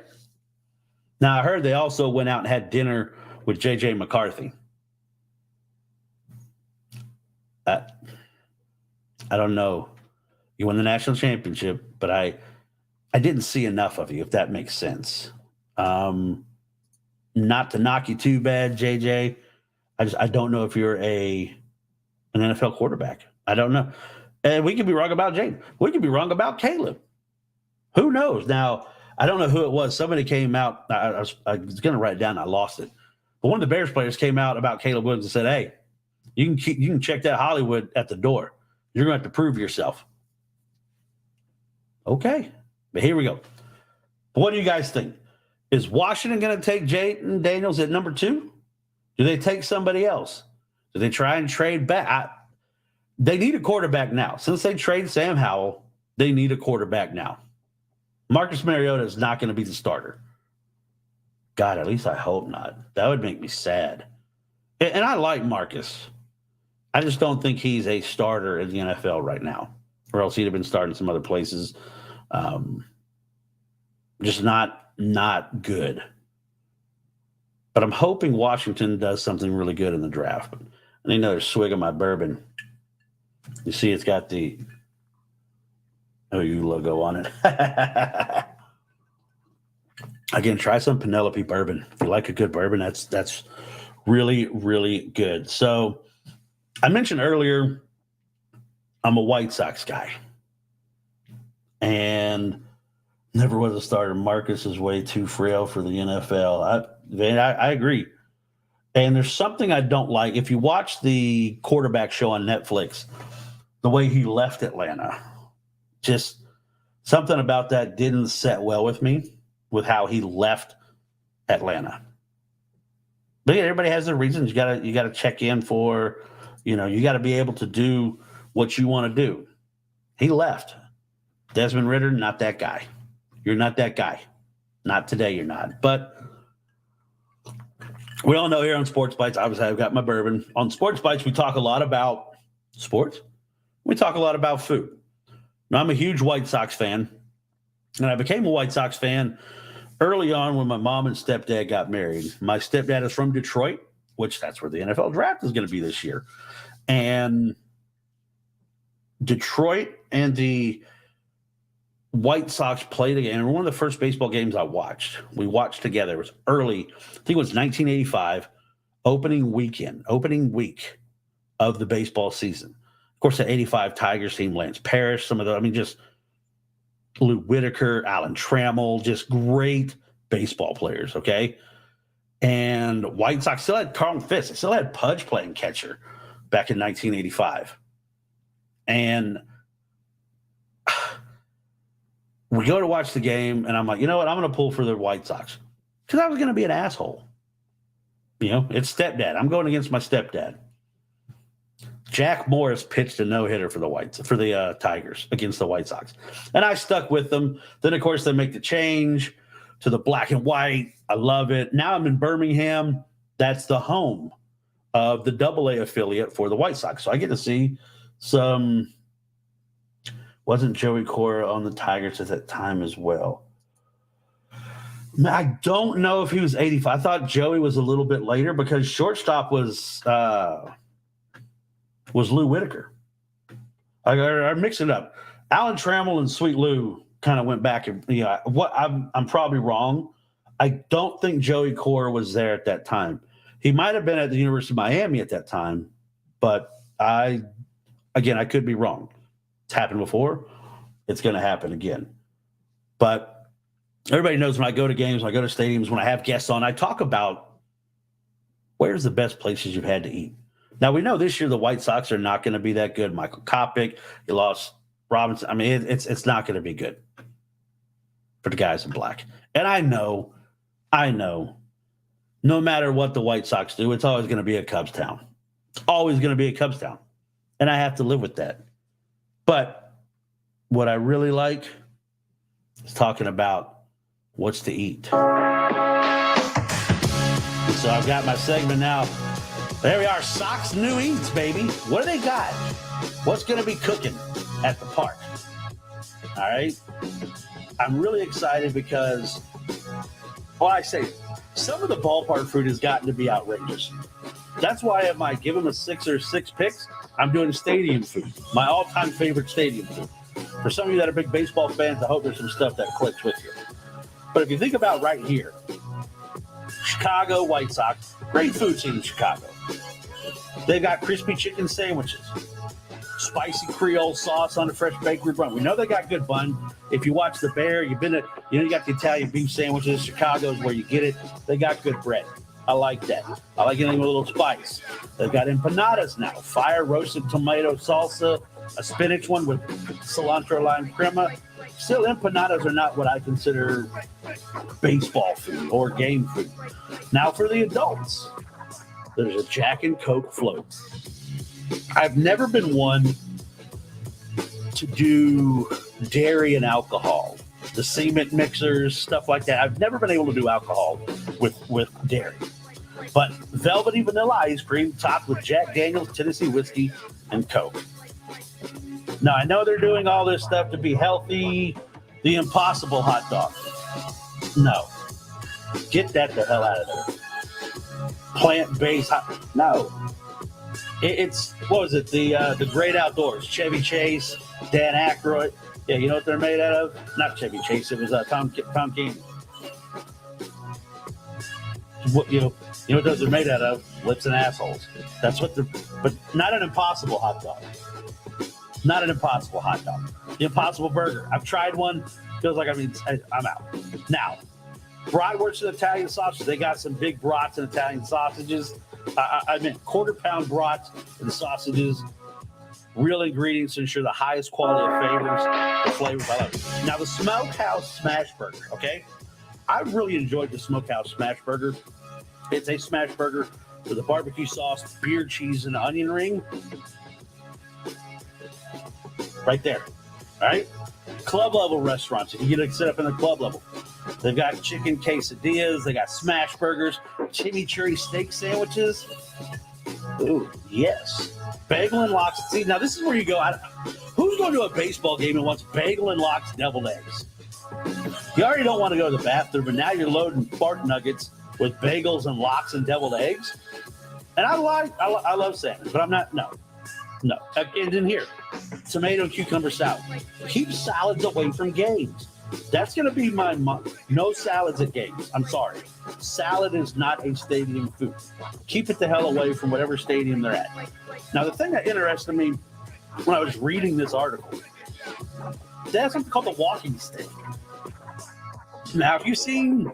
Speaker 3: Now, I heard they also went out and had dinner with J.J. McCarthy. I don't know. You won the national championship, but I didn't see enough of you, if that makes sense. Not to knock you too bad, JJ. I don't know if you're an NFL quarterback. I don't know. And we could be wrong about Jayden. We could be wrong about Caleb. Who knows? Now, I don't know who it was. Somebody came out. I was going to write it down. I lost it. But one of the Bears players came out about Caleb Williams and said, hey, you can check that Hollywood at the door. You're going to have to prove yourself. Okay. But here we go. What do you guys think? Is Washington going to take Jayden Daniels at number 2? Do they take somebody else? Do they try and trade back? They need a quarterback now. Since they trade Sam Howell, they need a quarterback now. Marcus Mariota is not going to be the starter. God, at least I hope not. That would make me sad. And I like Marcus. I just don't think he's a starter in the NFL right now, or else he'd have been starting some other places. Just not good. But I'm hoping Washington does something really good in the draft. I need another swig of my bourbon. You see, it's got the OU logo on it. Again, try some Penelope bourbon. If you like a good bourbon, that's really, really good. So I mentioned earlier, I'm a White Sox guy. And never was a starter. Marcus is way too frail for the NFL. I agree. And there's something I don't like. If you watch the quarterback show on Netflix, the way he left Atlanta. Just something about that didn't set well with me, with how he left Atlanta. But yeah, everybody has their reasons. You gotta check in for, you got to be able to do what you want to do. He left. Desmond Ridder, not that guy. You're not that guy. Not today, you're not. But we all know here on Sports Bites, obviously I've got my bourbon. On Sports Bites, we talk a lot about sports. We talk a lot about food. Now, I'm a huge White Sox fan, and I became a White Sox fan early on when my mom and stepdad got married. My stepdad is from Detroit, which that's where the NFL draft is going to be this year. And Detroit and the White Sox played again. One of the first baseball games I watched, we watched together. It was early. I think it was 1985, opening week of the baseball season. Of course, the 85 Tigers team, Lance Parrish, just Lou Whitaker, Alan Trammell, just great baseball players, okay? And White Sox still had Carlton Fisk. They still had Pudge playing catcher back in 1985. And we go to watch the game, and I'm like, you know what? I'm going to pull for the White Sox because I was going to be an asshole. It's stepdad. I'm going against my stepdad. Jack Morris pitched a no-hitter for the Tigers against the White Sox. And I stuck with them. Then, of course, they make the change to the black and white. I love it. Now I'm in Birmingham. That's the home of the AA affiliate for the White Sox. So I get to see some – wasn't Joey Cora on the Tigers at that time as well? I don't know if he was 85. I thought Joey was a little bit later because shortstop was Lou Whitaker. I mix it up. Alan Trammell and Sweet Lou kind of went back and I'm probably wrong. I don't think Joey Cora was there at that time. He might have been at the University of Miami at that time, but I could be wrong. It's happened before. It's going to happen again. But everybody knows when I go to games, when I go to stadiums, when I have guests on, I talk about where's the best places you've had to eat. Now, we know this year the White Sox are not going to be that good. Michael Kopech, you lost Robinson. I mean, it's not going to be good for the guys in black. And I know, no matter what the White Sox do, it's always going to be a Cubs town. It's always going to be a Cubs town. And I have to live with that. But what I really like is talking about what's to eat. So I've got my segment now. There we are, Sox New Eats, baby. What do they got? What's going to be cooking at the park? All right. I'm really excited because, some of the ballpark food has gotten to be outrageous. That's why I might give them a 6 or 6 picks. I'm doing stadium food, my all-time favorite stadium food. For some of you that are big baseball fans, I hope there's some stuff that clicks with you. But if you think about right here, Chicago White Sox, great food scene in Chicago. They've got crispy chicken sandwiches, spicy Creole sauce on a fresh bakery bun. We know they got good bun. If you watch The Bear, you got the Italian beef sandwiches. Chicago's where you get it. They got good bread. I like that. I like anything with a little spice. They've got empanadas now, fire roasted tomato salsa, a spinach one with cilantro lime crema. Still, empanadas are not what I consider baseball food or game food. Now for the adults, there's a Jack and Coke float. I've never been one to do dairy and alcohol, the cement mixers, stuff like that. I've never been able to do alcohol with dairy. But velvety vanilla ice cream topped with Jack Daniels, Tennessee whiskey, and Coke. Now, I know they're doing all this stuff to be healthy. The Impossible hot dog. No. Get that the hell out of there. Plant-based hot. No. It's, what was it? The Great Outdoors. Chevy Chase, Dan Aykroyd. Yeah, you know what they're made out of? Not Chevy Chase. It was Tom King. What what those are made out of? Lips and assholes. That's what but not an Impossible hot dog. Not an Impossible hot dog. The Impossible burger. I've tried one. Feels like I'm out. Now, bratwurst and Italian sausages. They got some big brats and Italian sausages. I meant quarter-pound brats and sausages. real ingredients to ensure the highest quality of flavors. I love it. Now, the Smokehouse Smash Burger, okay? I really enjoyed the Smokehouse Smash Burger. It's a smash burger with a barbecue sauce, beer cheese, and onion ring. Right there. All right? Club level restaurants. You can get it set up in the club level. They've got chicken quesadillas. They got smash burgers, chimichurri steak sandwiches. Ooh, yes. Bagel and lox. See, now this is where you go. Who's going to a baseball game and wants bagel and lox deviled eggs? You already don't want to go to the bathroom, but now you're loading fart nuggets with bagels and lox and deviled eggs. And I love salmon, but I'm not, no. And in here, tomato and cucumber salad. Keep salads away from games. That's going to be my no salads at games. I'm sorry. Salad is not a stadium food. Keep it the hell away from whatever stadium they're at. Now, the thing that interested me when I was reading this article, they have something called the walking stick. Now, if you've seen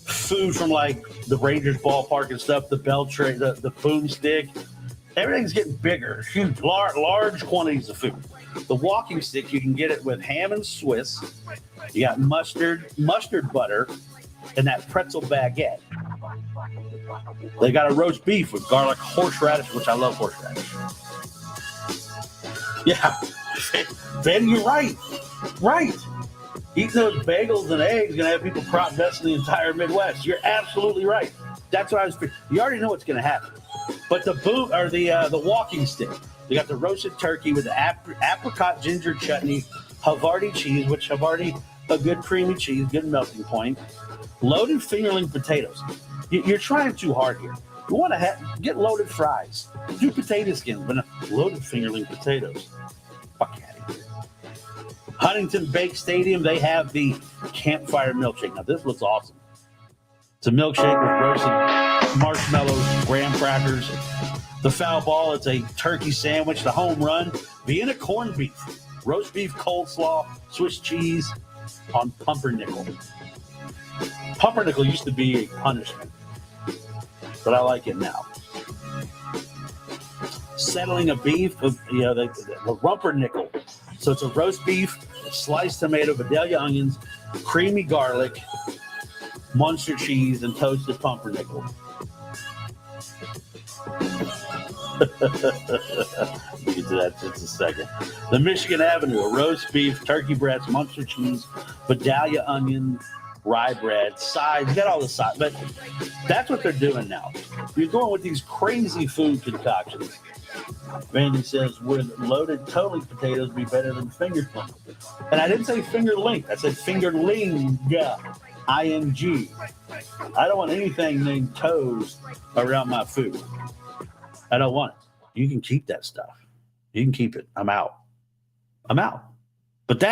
Speaker 3: food from like the Rangers ballpark and stuff, the bell tray, the boomstick, everything's getting bigger, huge, large quantities of food. The walking stick, you can get it with ham and Swiss. You got mustard butter, and that pretzel baguette. They got a roast beef with garlic, horseradish, which I love horseradish. Yeah, Ben, you're right. Right. Eating those bagels and eggs going to have people crop dusting the entire Midwest. You're absolutely right. That's what I was. You already know what's going to happen. But the walking stick. You got the roasted turkey with the apricot ginger chutney, Havarti cheese, which Havarti, a good creamy cheese, good melting point. Loaded fingerling potatoes. You're trying too hard here. You want to get loaded fries. Do potato skins, but not loaded fingerling potatoes. Fuck out of here. Huntington Bake Stadium, they have the campfire milkshake. Now, this looks awesome. It's a milkshake with roasted marshmallows, graham crackers. The foul ball, it's a turkey sandwich. The home run, Vienna corned beef, roast beef coleslaw, Swiss cheese on pumpernickel. Pumpernickel used to be a punishment, but I like it now. Settling a beef, the rumpernickel. So it's a roast beef, sliced tomato, Vidalia onions, creamy garlic, Munster cheese, and toasted pumpernickel. We'll get to that in just a second. The Michigan Avenue, a roast beef, turkey breast, Munster cheese, Vidalia onion, rye bread, sides. You got all the sides. But that's what they're doing now. You're going with these crazy food concoctions. Vandy says, would loaded totally potatoes be better than fingerling? And I didn't say fingerling. I said fingerling. I-N-G. I don't want anything named toes around my food. I don't want it. You can keep that stuff. You can keep it. I'm out. But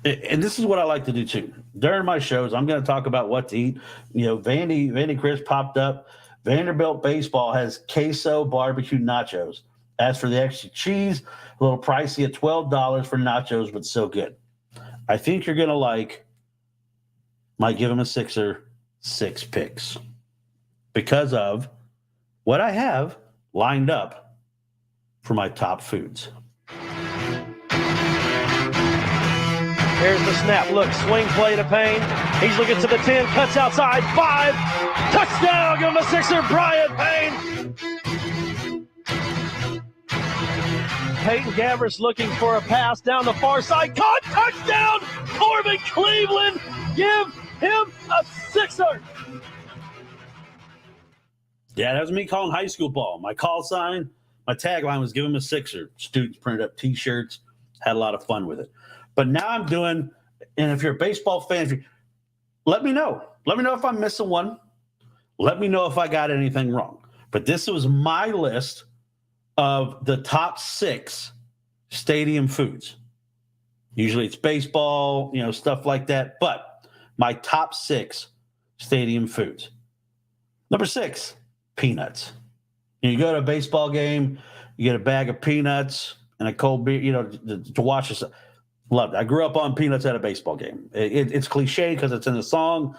Speaker 3: and this is what I like to do too. During my shows, I'm going to talk about what to eat. Vandy Chris popped up. Vanderbilt baseball has queso barbecue nachos. As for the extra cheese, a little pricey at $12 for nachos, but so good. I think you're going to might give them a 6 picks because of what I have lined up for my top foods.
Speaker 6: Here's the snap. Look, swing play to Payne. He's looking to the 10, cuts outside, 5. Touchdown, give him a 6er, Brian Payne. Peyton Gavris looking for a pass down the far side. Caught, touchdown, Corbin Cleveland. Give him a 6er.
Speaker 3: Yeah, that was me calling high school ball. My call sign, my tagline was give him a 6er. Students printed up T-shirts, had a lot of fun with it. But now I'm doing, and if you're a baseball fan, let me know. Let me know if I'm missing one. Let me know if I got anything wrong. But this was my list of the top 6 stadium foods. Usually it's baseball, stuff like that. But my top 6 stadium foods. Number 6, peanuts. You go to a baseball game, you get a bag of peanuts and a cold beer, to watch this. Loved it. I grew up on peanuts at a baseball game. It's cliche because it's in the song.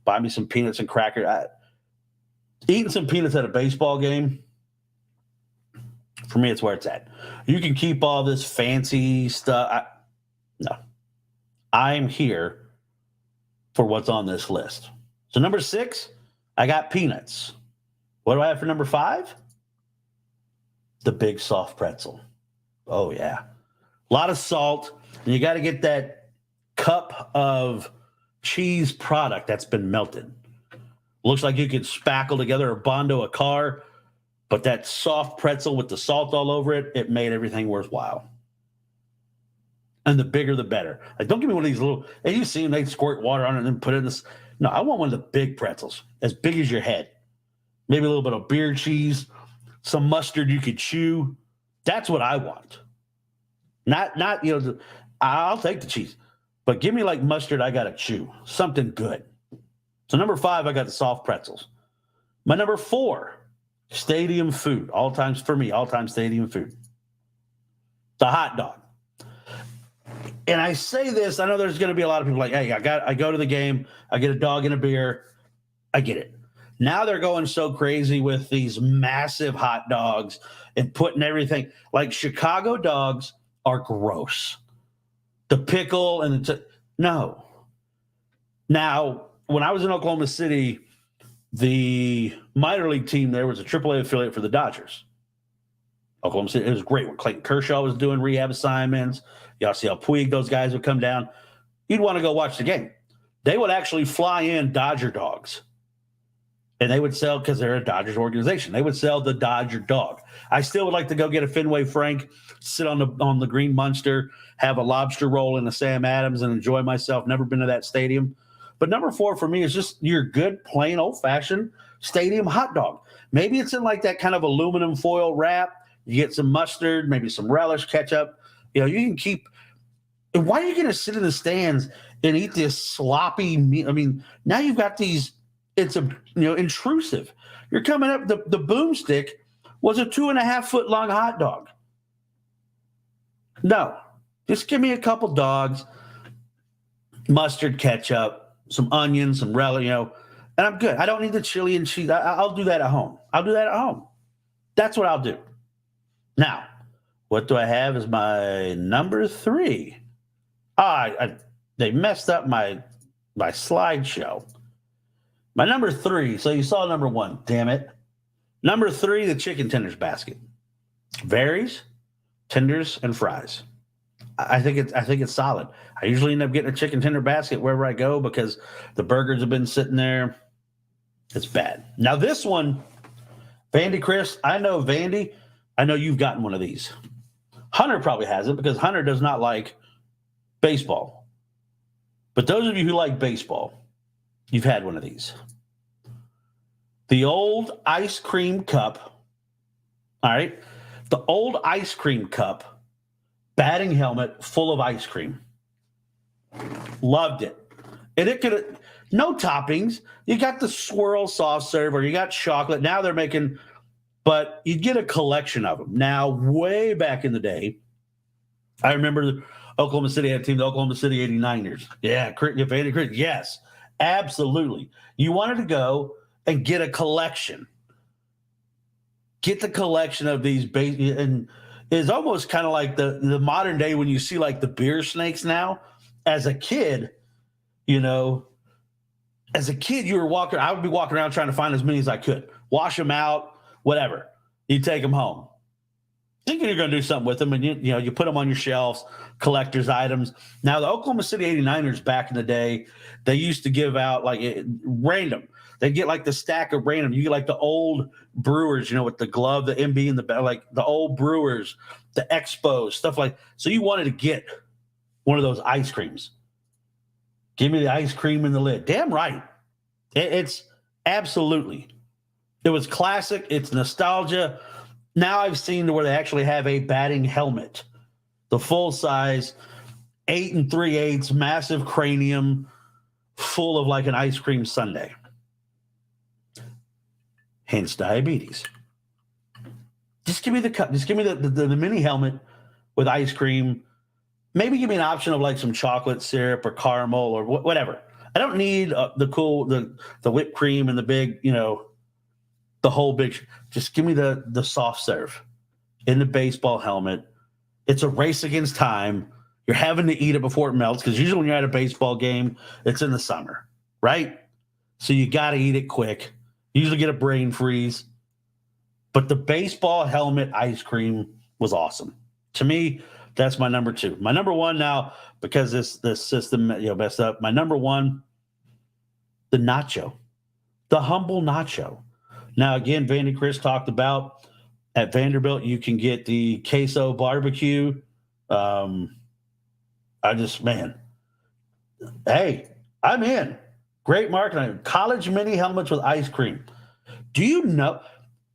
Speaker 3: Buy me some peanuts and cracker. Eating some peanuts at a baseball game, For me, it's where it's at. You can keep all this fancy stuff. No. I'm here for what's on this list. So number 6, I got peanuts. What do I have for number 5? The big soft pretzel. Oh, yeah. A lot of salt. And you got to get that cup of cheese product that's been melted. Looks like you could spackle together or Bondo a car, but that soft pretzel with the salt all over it, it made everything worthwhile. And the bigger, the better. Like, don't give me one of these little, and you see them, they squirt water on it and then put it in this. No, I want one of the big pretzels, as big as your head. Maybe a little bit of beer cheese, some mustard you could chew. That's what I want. Not, I'll take the cheese, but give me like mustard I got to chew. Something good. So number 5, I got the soft pretzels. My number 4, stadium food. All-time stadium food. The hot dog. And I say this, I know there's going to be a lot of people like, hey, I go to the game, I get a dog and a beer. I get it. Now they're going so crazy with these massive hot dogs and putting everything. Like Chicago dogs are gross. The pickle and no. Now, when I was in Oklahoma City, the minor league team there was a AAA affiliate for the Dodgers. Oklahoma City, it was great when Clayton Kershaw was doing rehab assignments. Yasiel Puig, those guys would come down. You'd want to go watch the game. They would actually fly in Dodger dogs. And they would sell, because they're a Dodgers organization, they would sell the Dodger dog. I still would like to go get a Fenway Frank, sit on the Green Munster, have a lobster roll in a Sam Adams and enjoy myself. Never been to that stadium. But number 4 for me is just your good, plain, old-fashioned stadium hot dog. Maybe it's in like that kind of aluminum foil wrap. You get some mustard, maybe some relish, ketchup. You can keep – why are you going to sit in the stands and eat this sloppy meat? I mean, now you've got these – it's intrusive. You're coming up – the boomstick was a 2.5-foot long hot dog. No. Just give me a couple dogs, mustard, ketchup, some onions, some relish, and I'm good. I don't need the chili and cheese. I'll do that at home. That's what I'll do. Now, what do I have as my number 3? They messed up my slideshow. My number 3. So you saw number 1. Damn it. Number 3, the chicken tenders basket. Varies, tenders, and fries. I think it's solid. I usually end up getting a chicken tender basket wherever I go because the burgers have been sitting there. It's bad. Now this one, Vandy Chris, I know Vandy. I know you've gotten one of these. Hunter probably has it because Hunter does not like baseball. But those of you who like baseball, you've had one of these. The old ice cream cup. All right. The old ice cream cup, batting helmet full of ice cream. Loved it. And it could, no toppings. You got the swirl soft serve or you got chocolate. Now they're making, but you get a collection of them. Now, way back in the day, I remember Oklahoma City had a team, the Oklahoma City 89ers. Yeah, yes, absolutely. You wanted to go and get a collection. Get the collection of these, and it's almost kind of like the modern day when you see like the beer snakes now. As a kid, you were walking, I would be walking around trying to find as many as I could. Wash them out, whatever. You take them home. Thinking you're going to do something with them, and you put them on your shelves, collector's items. Now, the Oklahoma City 89ers back in the day, they used to give out random. They get like the stack of random. You get like the old Brewers, with the glove, the MB in the back, like the old Brewers, the Expos, stuff like. So you wanted to get one of those ice creams. Give me the ice cream in the lid. Damn right. It's absolutely. It was classic. It's nostalgia. Now I've seen where they actually have a batting helmet, the full size, 8 3/8, massive cranium, full of like an ice cream sundae. Hence diabetes. Just give me the cup. Just give me the mini helmet with ice cream. Maybe give me an option of like some chocolate syrup or caramel or whatever. I don't need the whipped cream and the big, the whole big. Just give me the soft serve. in the baseball helmet. It's a race against time. You're having to eat it before it melts because usually when you're at a baseball game, it's in the summer, right? So you got to eat it quick. You usually get a brain freeze. But the baseball helmet ice cream was awesome. To me, that's my number 2. My number 1 now, because this system messed up, my number 1, the nacho, the humble nacho. Now, again, Vandy Chris talked about at Vanderbilt, you can get the queso barbecue. Hey, I'm in. Great marketing. College mini helmets with ice cream. Do you know?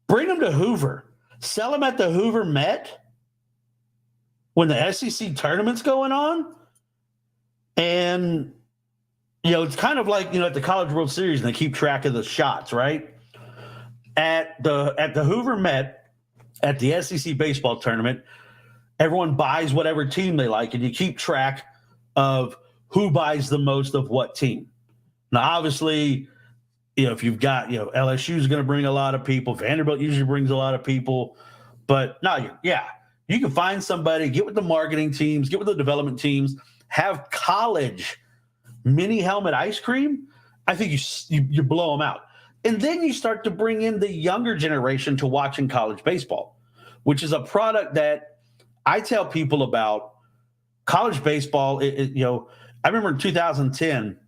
Speaker 3: Bring them to Hoover. Sell them at the Hoover Met when the SEC tournament's going on. And, it's kind of like, at the College World Series, and they keep track of the shots, right? At the Hoover Met, at the SEC baseball tournament, everyone buys whatever team they like, and you keep track of who buys the most of what team. Now, obviously, if you've got, LSU is going to bring a lot of people. Vanderbilt usually brings a lot of people. But no, you can find somebody, get with the marketing teams, get with the development teams, have college mini helmet ice cream. I think you blow them out. And then you start to bring in the younger generation to watching college baseball, which is a product that I tell people about. College baseball, I remember in 2010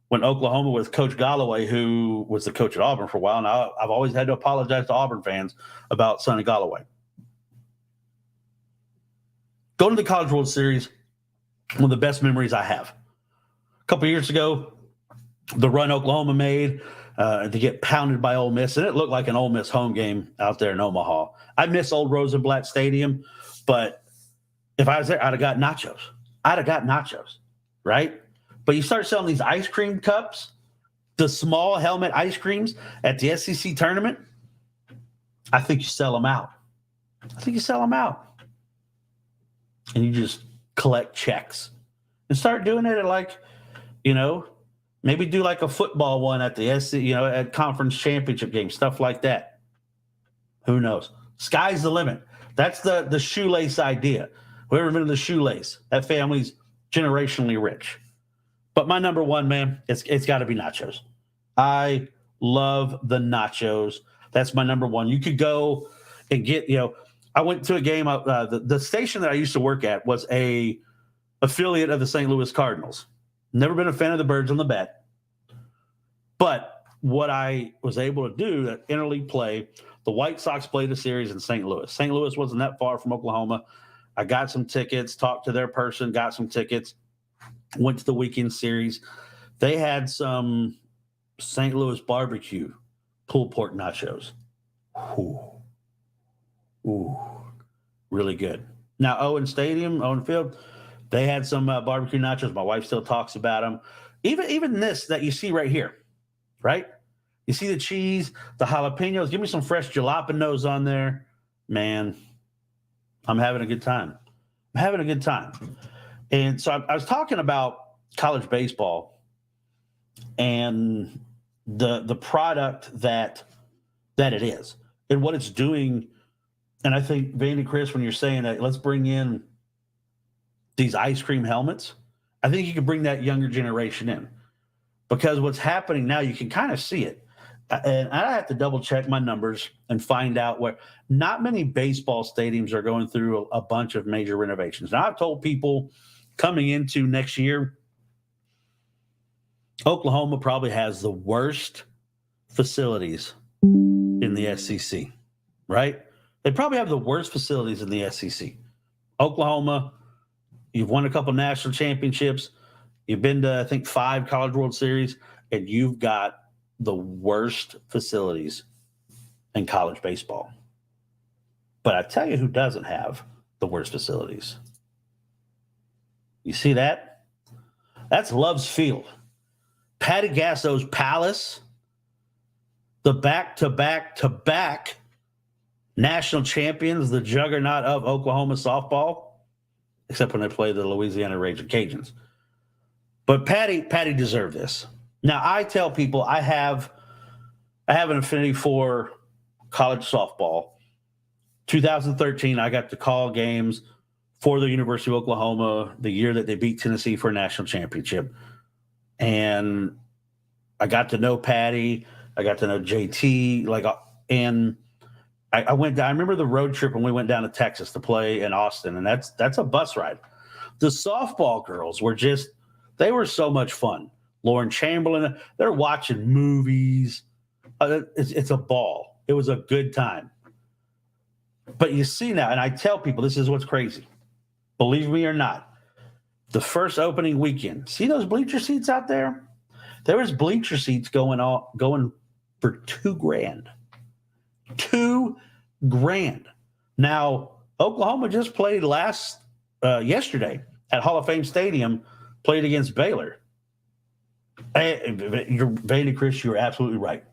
Speaker 3: when Oklahoma with Coach Galloway, who was the coach at Auburn for a while. And I've always had to apologize to Auburn fans about Sonny Galloway. Going to the College World Series, one of the best memories I have. A couple of years ago, the run Oklahoma made to get pounded by Ole Miss, and it looked like an Ole Miss home game out there in Omaha. I miss old Rosenblatt Stadium, but if I was there, I'd have got nachos. Right? But you start selling these ice cream cups, the small helmet ice creams at the SEC tournament, I think you sell them out. And you just collect checks and start doing it at maybe do like a football one at the SEC, at conference championship games, stuff like that. Who knows? Sky's the limit. That's the shoelace idea. Whoever invented the shoelace, that family's generationally rich. But my number 1, man, it's got to be nachos. I love the nachos. That's my number 1. You could go and get, I went to a game. The station that I used to work at was a affiliate of the St. Louis Cardinals. Never been a fan of the Birds on the bat. But what I was able to do, that interleague play, the White Sox played a series in St. Louis. St. Louis wasn't that far from Oklahoma. I got some tickets, talked to their person, got some tickets, went to the weekend series. They had some St. Louis barbecue pulled pork nachos. Ooh, really good. Now, Owen Field, they had some barbecue nachos. My wife still talks about them. Even this that you see right here, right? You see the cheese, the jalapenos. Give me some fresh jalapenos on there. Man, I'm having a good time. And so I was talking about college baseball and the product that it is and what it's doing. And I think, Vandy Chris, when you're saying that, let's bring in these ice cream helmets, I think you can bring that younger generation in, because what's happening now, you can kind of see it. And I have to double check my numbers and find out where not many baseball stadiums are going through a bunch of major renovations. Now, I've told people coming into next year, Oklahoma probably has the worst facilities in the SEC, right? They probably have the worst facilities in the SEC. Oklahoma, you've won a couple national championships. You've been to, I think, 5 College World Series, and you've got the worst facilities in college baseball. But I tell you who doesn't have the worst facilities. You see that? That's Love's Field. Patty Gasso's Palace, the back-to-back national champions, the juggernaut of Oklahoma softball, except when they play the Louisiana Raging Cajuns. But Patty deserved this. Now, I tell people I have an affinity for college softball. 2013, I got to call games for the University of Oklahoma the year that they beat Tennessee for a national championship. And I got to know Patty. I got to know JT. And I went down. I remember the road trip when we went down to Texas to play in Austin, and that's a bus ride. The softball girls they were so much fun. Lauren Chamberlain, they're watching movies. It's a ball. It was a good time. But you see now, and I tell people this is what's crazy. Believe me or not, the first opening weekend, see those bleacher seats out there? There was bleacher seats going for $2,000. $2,000. Now, Oklahoma just played yesterday at Hall of Fame Stadium, played against Baylor. Vandy Chris, you're absolutely right.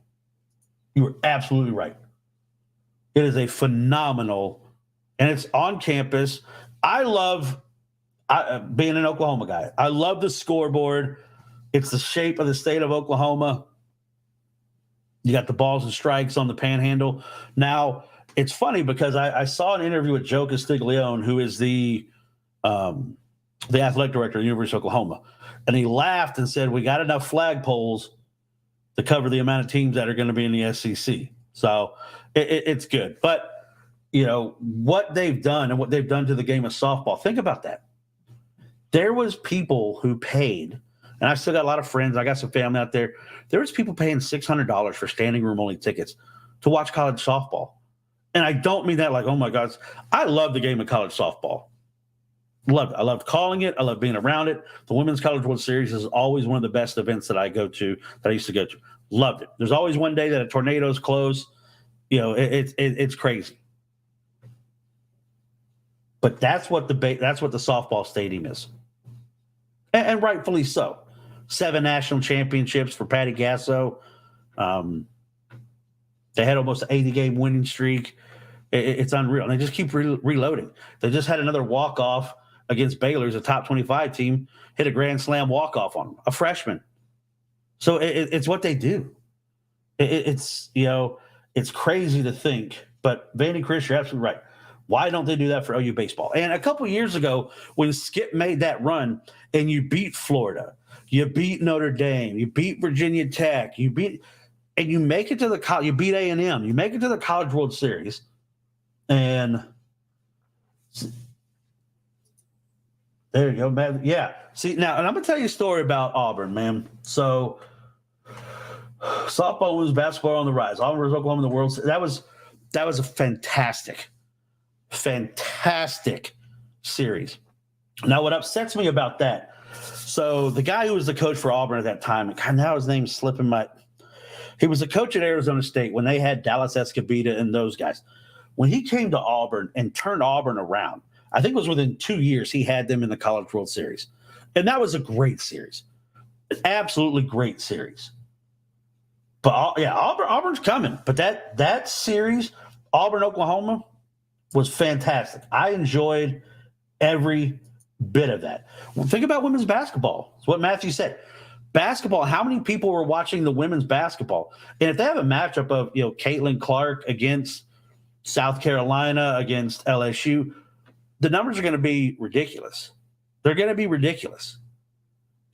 Speaker 3: You were absolutely right. It is a phenomenal, and it's on campus. I love being an Oklahoma guy. I love the scoreboard. It's the shape of the state of Oklahoma. You got the balls and strikes on the panhandle. Now, it's funny because I saw an interview with Joe Castiglione, who is the athletic director of the University of Oklahoma. And he laughed and said, we got enough flagpoles to cover the amount of teams that are going to be in the SEC. So it's good. But, what they've done and what they've done to the game of softball, think about that. There was people who paid, and I still got a lot of friends. I got some family out there. There was people paying $600 for standing room only tickets to watch college softball. And I don't mean that like, oh, my God. I love the game of college softball. Loved it. I loved calling it. I love being around it. The Women's College World Series is always one of the best events that I used to go to. Loved it. There's always one day that a tornado's close. It's crazy. But that's what the softball stadium is. And rightfully so. 7 national championships for Patty Gasso. They had almost an 80-game winning streak. It's unreal. And they just keep reloading. They just had another walk-off against Baylor's, a top 25 team, hit a grand slam walk-off on them, a freshman. So it's what they do. It's crazy to think. But Vandy Chris, you're absolutely right. Why don't they do that for OU baseball? And a couple years ago, when Skip made that run and you beat Florida, you beat Notre Dame, you beat Virginia Tech, you make it to you beat A&M, you make it to the College World Series, and there you go, man. Yeah. See, now, and I'm going to tell you a story about Auburn, man. So, softball, women's basketball on the rise. Auburn versus Oklahoma in the World Series. That was a fantastic series. Now, what upsets me about that, so the guy who was the coach for Auburn at that time, and now his name's slipping he was the coach at Arizona State when they had Dallas Escobita and those guys. When he came to Auburn and turned Auburn around, I think it was within 2 years he had them in the College World Series. And that was a great series. An absolutely great series. But, Auburn's coming. But that series, Auburn-Oklahoma, was fantastic. I enjoyed every bit of that. Well, think about women's basketball. It's what Matthew said. Basketball, how many people were watching the women's basketball? And if they have a matchup of, Caitlin Clark against South Carolina, against LSU, the numbers are going to be ridiculous. They're going to be ridiculous.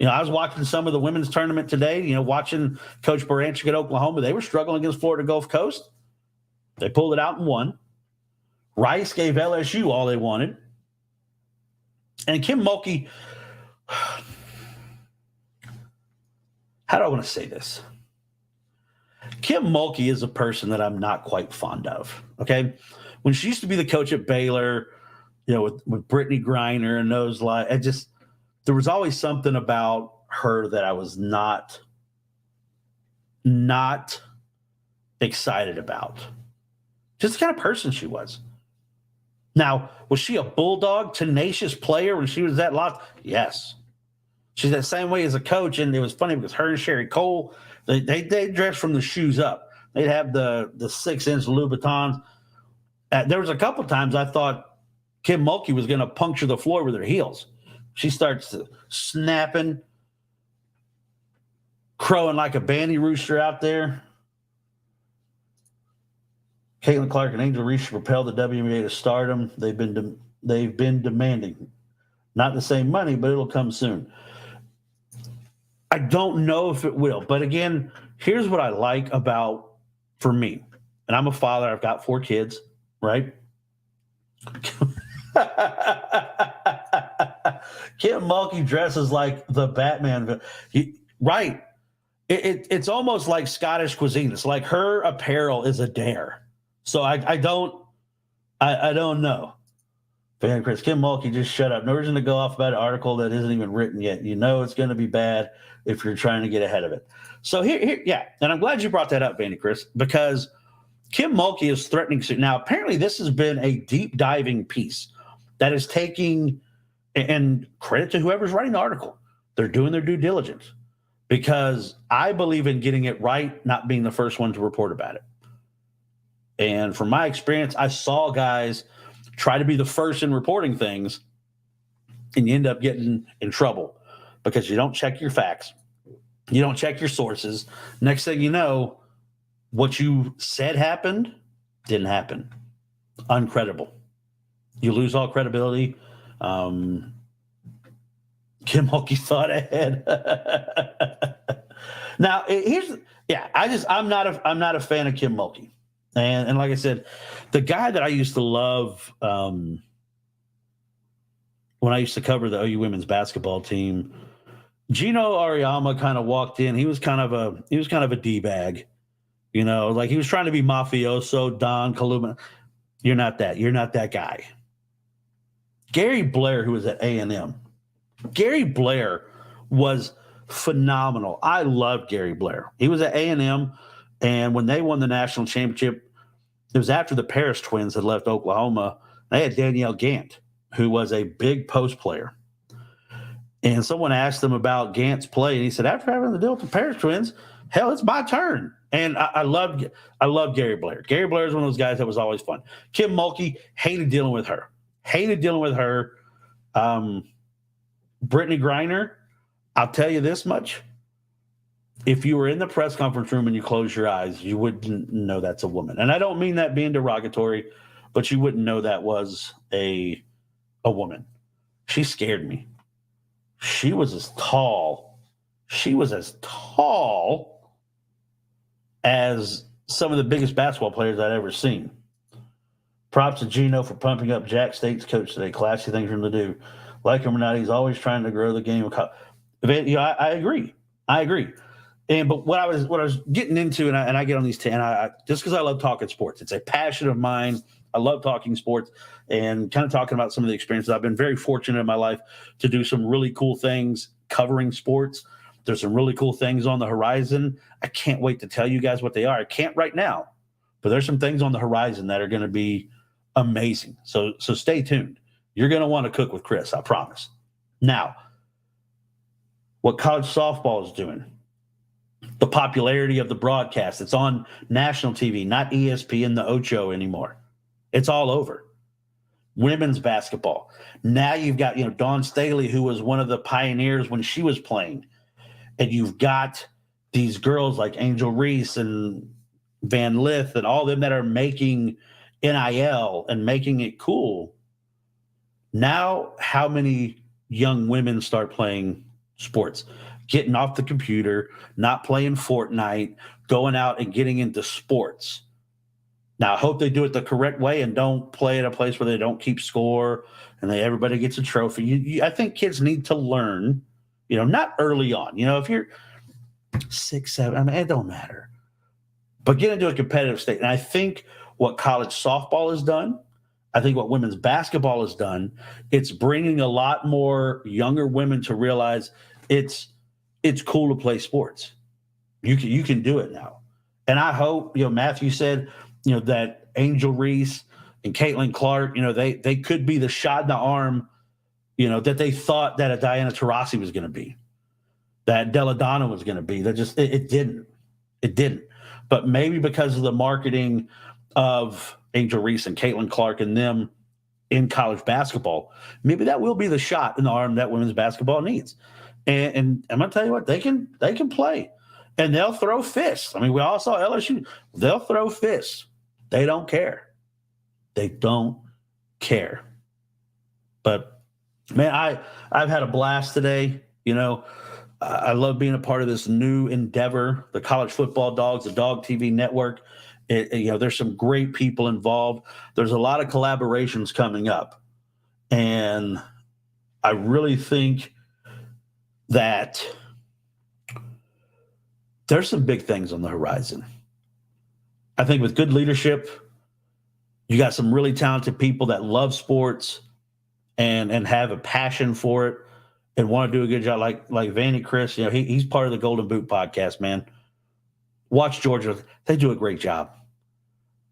Speaker 3: I was watching some of the women's tournament today, watching Coach Baranchik at Oklahoma. They were struggling against Florida Gulf Coast. They pulled it out and won. Rice gave LSU all they wanted. And Kim Mulkey, how do I want to say this? Kim Mulkey is a person that I'm not quite fond of, okay? When she used to be the coach at Baylor, with Brittany Griner and those there was always something about her that I was not excited about. Just the kind of person she was. Now, was she a bulldog, tenacious player when she was at Lost? Yes. She's that same way as a coach, and it was funny because her and Sherry Cole, they dressed from the shoes up. They'd have the 6-inch Louboutins. There was a couple times I thought Kim Mulkey was going to puncture the floor with her heels. She starts snapping, crowing like a banty rooster out there. Caitlin Clark and Angel Reese propelled the WNBA to stardom. They've been demanding not the same money, but it'll come soon. I don't know if it will, but again, here's what I like about, for me, and I'm a father. I've got 4 kids, right? Kim Mulkey dresses like the Batman, right? It's almost like Scottish cuisine. It's like her apparel is a dare. So I don't know. Fan Chris, Kim Mulkey, just shut up. No reason to go off about an article that isn't even written yet. You know it's going to be bad if you're trying to get ahead of it. So here, yeah, and I'm glad you brought that up, Vandy Chris, because Kim Mulkey is threatening suit. Now, apparently this has been a deep diving piece that is taking, and credit to whoever's writing the article. They're doing their due diligence, because I believe in getting it right, not being the first one to report about it. And from my experience, I saw guys try to be the first in reporting things, and you end up getting in trouble because you don't check your facts. You don't check your sources. Next thing you know, what you said happened didn't happen. Uncredible. You lose all credibility. Kim Mulkey thought ahead. Now, I'm not a fan of Kim Mulkey. And like I said, the guy that I used to love when I used to cover the OU women's basketball team, Gino Auriemma, kind of walked in. He was kind of a D-bag, like he was trying to be mafioso, Don Columa. You're not that. You're not that guy. Gary Blair, who was at A&M, Gary Blair was phenomenal. I loved Gary Blair. He was at A&M. And when they won the national championship, it was after the Paris twins had left Oklahoma. They had Danielle Gant, who was a big post player. And someone asked him about Gant's play, and he said, after having to deal with the Paris twins, hell, it's my turn. And I love Gary Blair. Gary Blair is one of those guys that was always fun. Kim Mulkey, hated dealing with her. Brittany Griner, I'll tell you this much. If you were in the press conference room and you close your eyes, you wouldn't know that's a woman. And I don't mean that being derogatory, but you wouldn't know that was a woman. She scared me. She was as tall. She was as tall as some of the biggest basketball players I'd ever seen. Props to Gino for pumping up Jack State's coach today. Classy thing for him to do. Like him or not, he's always trying to grow the game. I agree. But what I was getting into, and I get on these, just because I love talking sports. It's a passion of mine. I love talking sports and kind of talking about some of the experiences. I've been very fortunate in my life to do some really cool things covering sports. There's some really cool things on the horizon. I can't wait to tell you guys what they are. I can't right now, but there's some things on the horizon that are going to be amazing. So stay tuned. You're going to want to cook with Chris, I promise. Now, what college softball is doing, the popularity of the broadcast. It's on national TV, not ESPN, the Ocho anymore. It's all over. Women's basketball. Now you've got, Dawn Staley, who was one of the pioneers when she was playing. And you've got these girls like Angel Reese and Van Lith and all them that are making NIL and making it cool. Now, how many young women start playing sports? Getting off the computer, not playing Fortnite, going out and getting into sports. Now, I hope they do it the correct way and don't play at a place where they don't keep score and everybody gets a trophy. I think kids need to learn, not early on. If you're 6, 7, it don't matter. But get into a competitive state. And I think what college softball has done, I think what women's basketball has done, it's bringing a lot more younger women to realize it's cool to play sports. You can do it now. And I hope, Matthew said, that Angel Reese and Caitlin Clark, they could be the shot in the arm, that they thought that a Diana Taurasi was going to be, that Deladonna was going to be. That just, it didn't. It didn't. But maybe because of the marketing of Angel Reese and Caitlin Clark and them in college basketball, maybe that will be the shot in the arm that women's basketball needs. And I'm going to tell you what, they can play. And they'll throw fists. We all saw LSU. They'll throw fists. They don't care. They don't care. But, man, I've had a blast today. You know, I love being a part of this new endeavor, the College Football Dogs, the Dog TV Network. There's some great people involved. There's a lot of collaborations coming up. And I really think that there's some big things on the horizon. I think with good leadership, you got some really talented people that love sports and have a passion for it and want to do a good job. Like Vanny Chris, he's part of the Golden Boot podcast, man. Watch Georgia; they do a great job.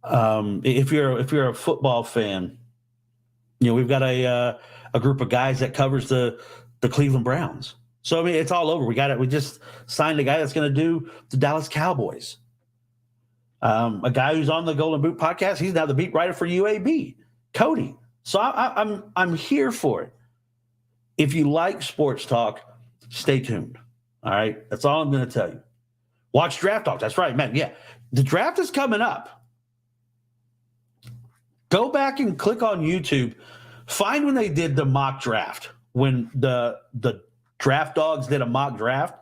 Speaker 3: If you're a football fan, we've got a group of guys that covers the Cleveland Browns. So I mean, it's all over. We just signed a guy that's going to do the Dallas Cowboys. A guy who's on the Golden Boot podcast. He's now the beat writer for UAB, Cody. So I'm here for it. If you like sports talk, stay tuned. All right, that's all I'm going to tell you. Watch Draft Talk. That's right, man. Yeah, the draft is coming up. Go back and click on YouTube. Find when they did the mock draft, when the Draft Dogs did a mock draft.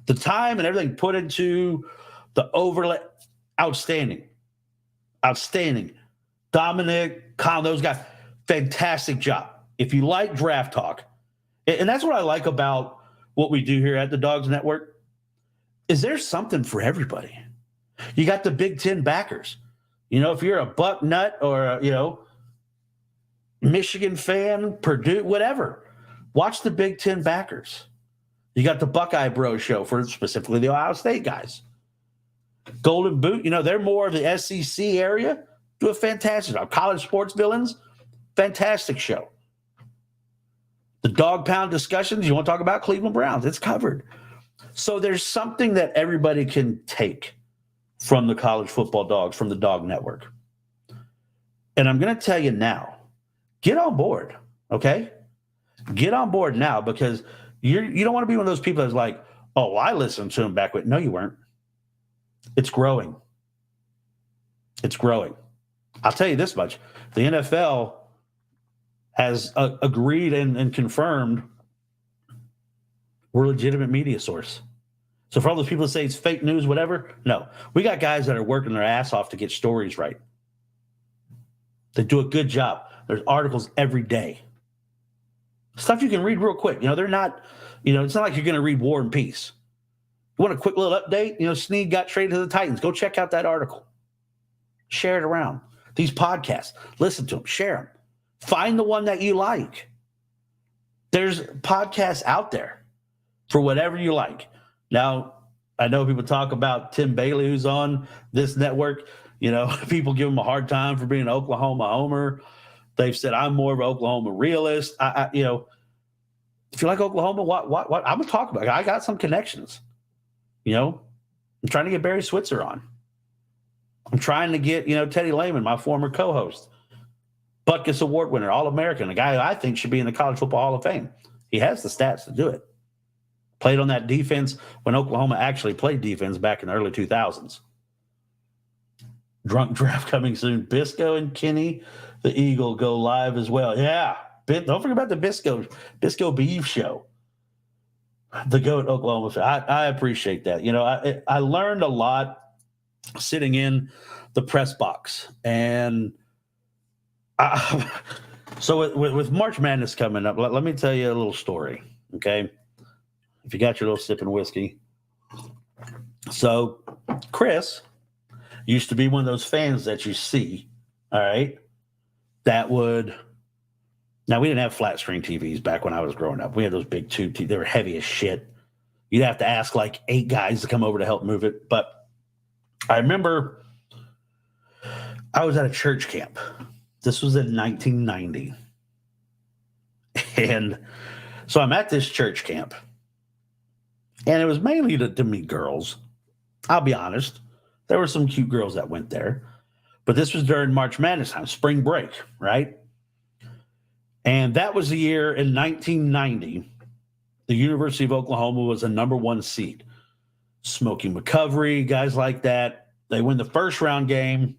Speaker 3: The time and everything put into the overlay, outstanding. Dominic, Colin, those guys, fantastic job. If you like Draft Talk, and that's what I like about what we do here at the Dogs Network, is there's something for everybody. You got the Big Ten backers. If you're a Buck nut or a, Michigan fan, Purdue, whatever, watch the Big Ten backers. You got the Buckeye Bro show for specifically the Ohio State guys. Golden Boot, they're more of the SEC area. Do a fantastic job. College Sports Villains, fantastic show. The Dog Pound discussions, you want to talk about Cleveland Browns, it's covered. So there's something that everybody can take from the College Football Dogs, from the Dog Network. And I'm going to tell you now, get on board, okay? Get on board now, because you don't want to be one of those people that's like, oh, I listened to him back when. No, you weren't. It's growing. It's growing. I'll tell you this much. The NFL has agreed and confirmed we're a legitimate media source. So for all those people that say it's fake news, whatever, no. We got guys that are working their ass off to get stories right. They do a good job. There's articles every day. Stuff you can read real quick. They're not, it's not like you're going to read War and Peace. You want a quick little update? Snead got traded to the Titans. Go check out that article. Share it around. These podcasts, listen to them, share them. Find the one that you like. There's podcasts out there for whatever you like. Now, I know people talk about Tim Bailey, who's on this network. People give him a hard time for being an Oklahoma homer. They've said I'm more of an Oklahoma realist. If you like Oklahoma, what I'm gonna talk about. I got some connections. I'm trying to get Barry Switzer on. I'm trying to get Teddy Lehman, my former co-host, Butkus Award winner, All-American, a guy I think should be in the College Football Hall of Fame. He has the stats to do it. Played on that defense when Oklahoma actually played defense back in the early 2000s. Drunk draft coming soon. Bisco and Kenny, the Eagle, go live as well. Yeah. Don't forget about the Bisco Beef show. The GOAT Oklahoma show. I appreciate that. I learned a lot sitting in the press box. And so with March Madness coming up, let me tell you a little story, okay? If you got your little sipping whiskey. So Chris used to be one of those fans that you see, all right, that would – now, we didn't have flat screen TVs back when I was growing up. We had those big tube TVs. They were heavy as shit. You'd have to ask like 8 guys to come over to help move it. But I remember I was at a church camp. This was in 1990. And so I'm at this church camp. And it was mainly to meet girls. I'll be honest. There were some cute girls that went there. But this was during March Madness time, spring break, right? And that was the year in 1990, the University of Oklahoma was a number 1 seed. Smokey McCovery, guys like that. They win the first round game.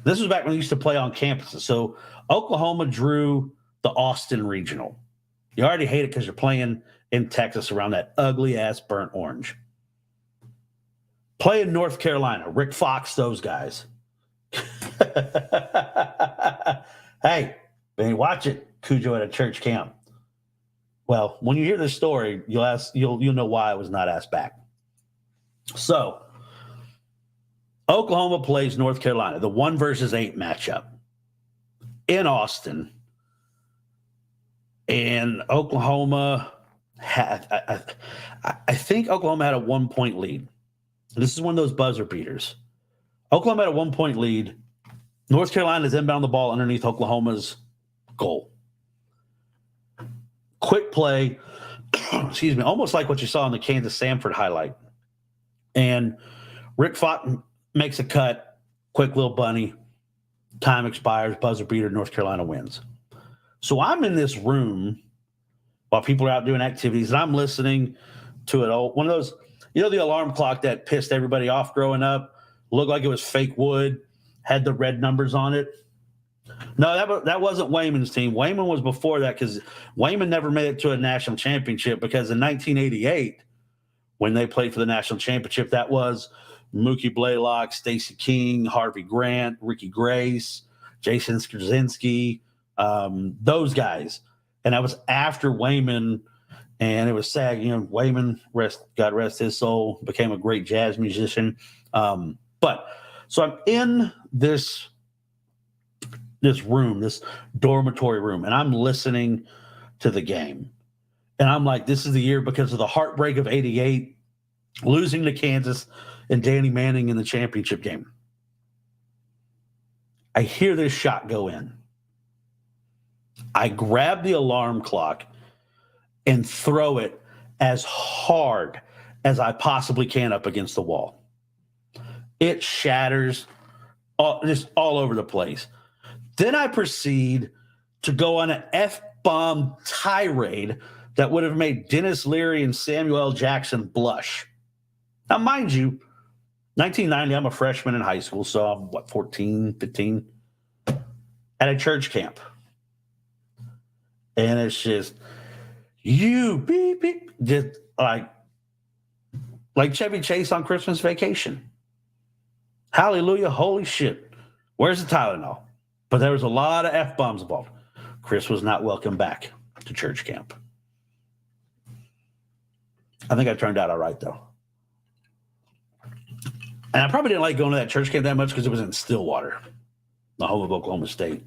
Speaker 3: This was back when they used to play on campuses. So Oklahoma drew the Austin Regional. You already hate it because you're playing in Texas around that ugly-ass burnt orange. Play in North Carolina. Rick Fox, those guys. Hey, man, watch it. Cujo at a church camp. Well, when you hear this story, you'll know why I was not asked back. So, Oklahoma plays North Carolina, the 1 versus 8 matchup in Austin. And Oklahoma had, I think Oklahoma had a 1-point lead. This is one of those buzzer beaters. Oklahoma had a 1-point lead. North Carolina is inbound the ball underneath Oklahoma's goal. Quick play, excuse me, almost like what you saw in the Kansas-Samford highlight. And Rick Fox makes a cut, quick little bunny. Time expires, buzzer beater, North Carolina wins. So I'm in this room while people are out doing activities, and I'm listening to it all. One of those, the alarm clock that pissed everybody off growing up, looked like it was fake wood, had the red numbers on it. No, that wasn't Wayman's team. Wayman was before that because Wayman never made it to a national championship because in 1988, when they played for the national championship, that was Mookie Blaylock, Stacey King, Harvey Grant, Ricky Grace, Jason Skrzyński, those guys. And that was after Wayman, and it was sad. Wayman, God rest his soul, became a great jazz musician. But so I'm in this room, this dormitory room, and I'm listening to the game. And I'm like, this is the year because of the heartbreak of 88, losing to Kansas and Danny Manning in the championship game. I hear this shot go in. I grab the alarm clock and throw it as hard as I possibly can up against the wall. It shatters just all over the place. Then I proceed to go on an F-bomb tirade that would have made Dennis Leary and Samuel L. Jackson blush. Now, mind you, 1990, I'm a freshman in high school, so I'm, 14, 15, at a church camp. And it's just, you beep, beep, just like Chevy Chase on Christmas Vacation. Hallelujah, holy shit. Where's the Tylenol? But there was a lot of F-bombs involved. Chris was not welcome back to church camp. I think I turned out all right, though. And I probably didn't like going to that church camp that much because it was in Stillwater, the home of Oklahoma State.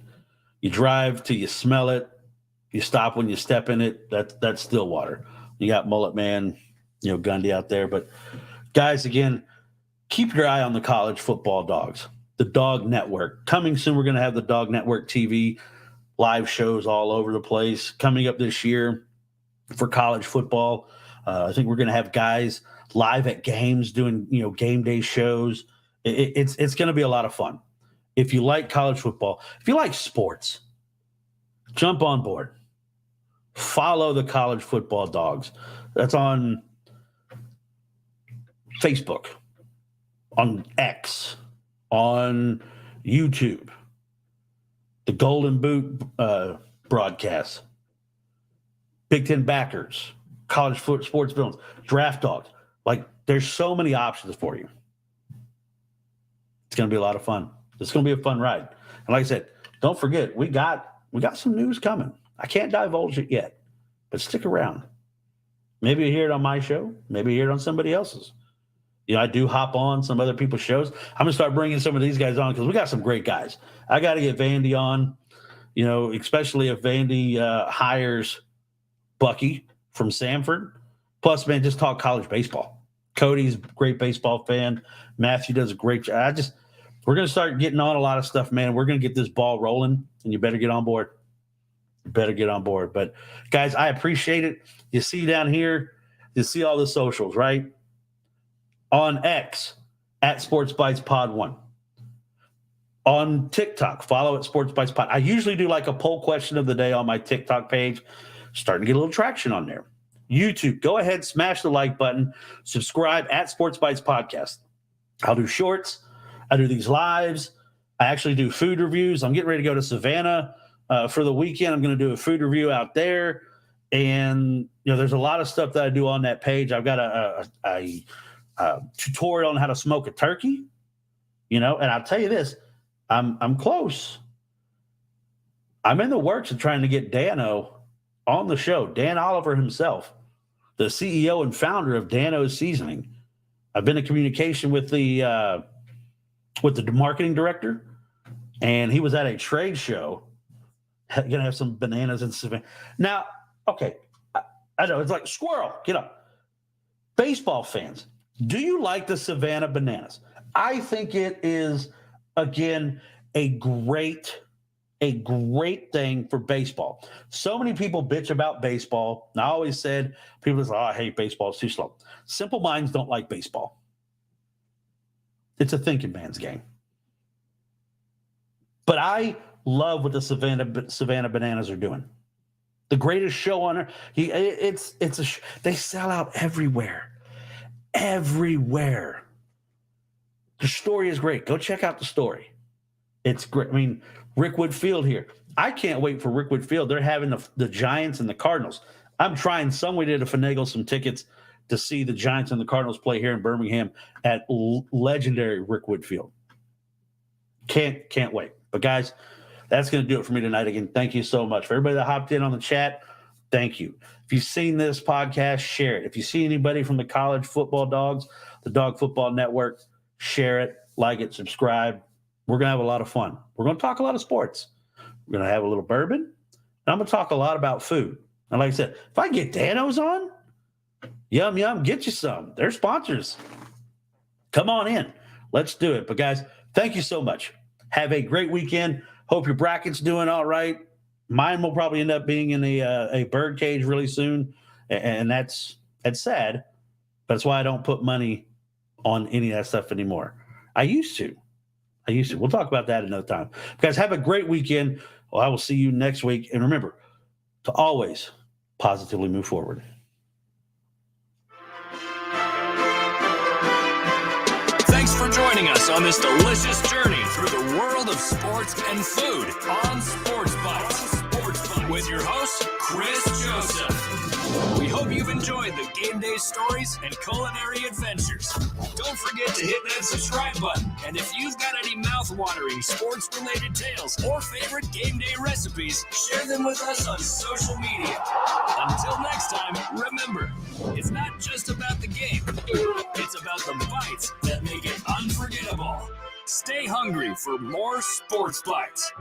Speaker 3: You drive till you smell it. You stop when you step in it. That's Stillwater. You got Mullet Man, Gundy out there. But, guys, again, keep your eye on the college football dogs. The Dog Network. Coming soon, we're going to have the Dog Network TV live shows all over the place. Coming up this year for college football, I think we're going to have guys live at games doing, game day shows. It's going to be a lot of fun. If you like college football, if you like sports, jump on board. Follow the college football dogs. That's on Facebook, on X, on YouTube, the Golden Boot broadcast, Big Ten backers, college sports films, draft dogs. There's so many options for you. It's going to be a lot of fun. It's going to be a fun ride. And like I said, don't forget, we got some news coming. I can't divulge it yet, but stick around. Maybe you hear it on my show. Maybe you hear it on somebody else's. I do hop on some other people's shows. I'm going to start bringing some of these guys on because we got some great guys. I got to get Vandy on, especially if Vandy hires Bucky from Samford. Plus, man, just talk college baseball. Cody's a great baseball fan. Matthew does a great job. We're going to start getting on a lot of stuff, man. We're going to get this ball rolling, and you better get on board. But, guys, I appreciate it. You see down here, you see all the socials, right? On X, at Sports Bites Pod 1. On TikTok, follow at Sports Bites Pod. I usually do like a poll question of the day on my TikTok page. Starting to get a little traction on there. YouTube, go ahead, smash the like button. Subscribe at Sports Bites Podcast. I'll do shorts. I do these lives. I actually do food reviews. I'm getting ready to go to Savannah for the weekend. I'm going to do a food review out there. And, there's a lot of stuff that I do on that page. I've got a tutorial on how to smoke a turkey, and I'll tell you this, I'm close. I'm in the works of trying to get Dano on the show, Dan Oliver himself, the CEO and founder of Dano's Seasoning. I've been in communication with the marketing director, and he was at a trade show. Going to have some bananas in Savannah. Now, okay, I know it's like squirrel. Get up. Baseball fans, do you like the Savannah Bananas? I think it is, again, a great thing for baseball. So many people bitch about baseball. And I always said, people say, I hate baseball. It's too slow. Simple minds don't like baseball. It's a thinking man's game. But I love what the Savannah Bananas are doing. The greatest show on earth. They sell out everywhere. Everywhere. The story is great. Go check out the story. It's great. I mean, Rickwood Field here. I can't wait for Rickwood Field. They're having the Giants and the Cardinals. I'm trying some way to finagle some tickets to see the Giants and the Cardinals play here in Birmingham at legendary Rickwood Field. Can't wait. But guys, that's going to do it for me tonight. Again, thank you so much. For everybody that hopped in on the chat, thank you. If you've seen this podcast, share it. If you see anybody from the College Football Dogs, the Dog Football Network, share it, like it, subscribe. We're going to have a lot of fun. We're going to talk a lot of sports. We're going to have a little bourbon. And I'm going to talk a lot about food. And like I said, if I get Dano's on, yum, yum, get you some. They're sponsors. Come on in. Let's do it. But guys, thank you so much. Have a great weekend. Hope your bracket's doing all right. Mine will probably end up being in a bird cage really soon. And that's sad. But that's why I don't put money on any of that stuff anymore. I used to. We'll talk about that another time. Guys, have a great weekend. Well, I will see you next week. And remember to always positively move forward.
Speaker 1: Thanks for joining us on this delicious journey through the world of sports and food on Sports Bites with your host, Chris Joseph. We hope you've enjoyed the game day stories and culinary adventures. Don't forget to hit that subscribe button. And if you've got any mouth-watering sports-related tales or favorite game day recipes, share them with us on social media. Until next time, remember, it's not just about the game. It's about the bites that make it unforgettable. Stay hungry for more Sports Bites.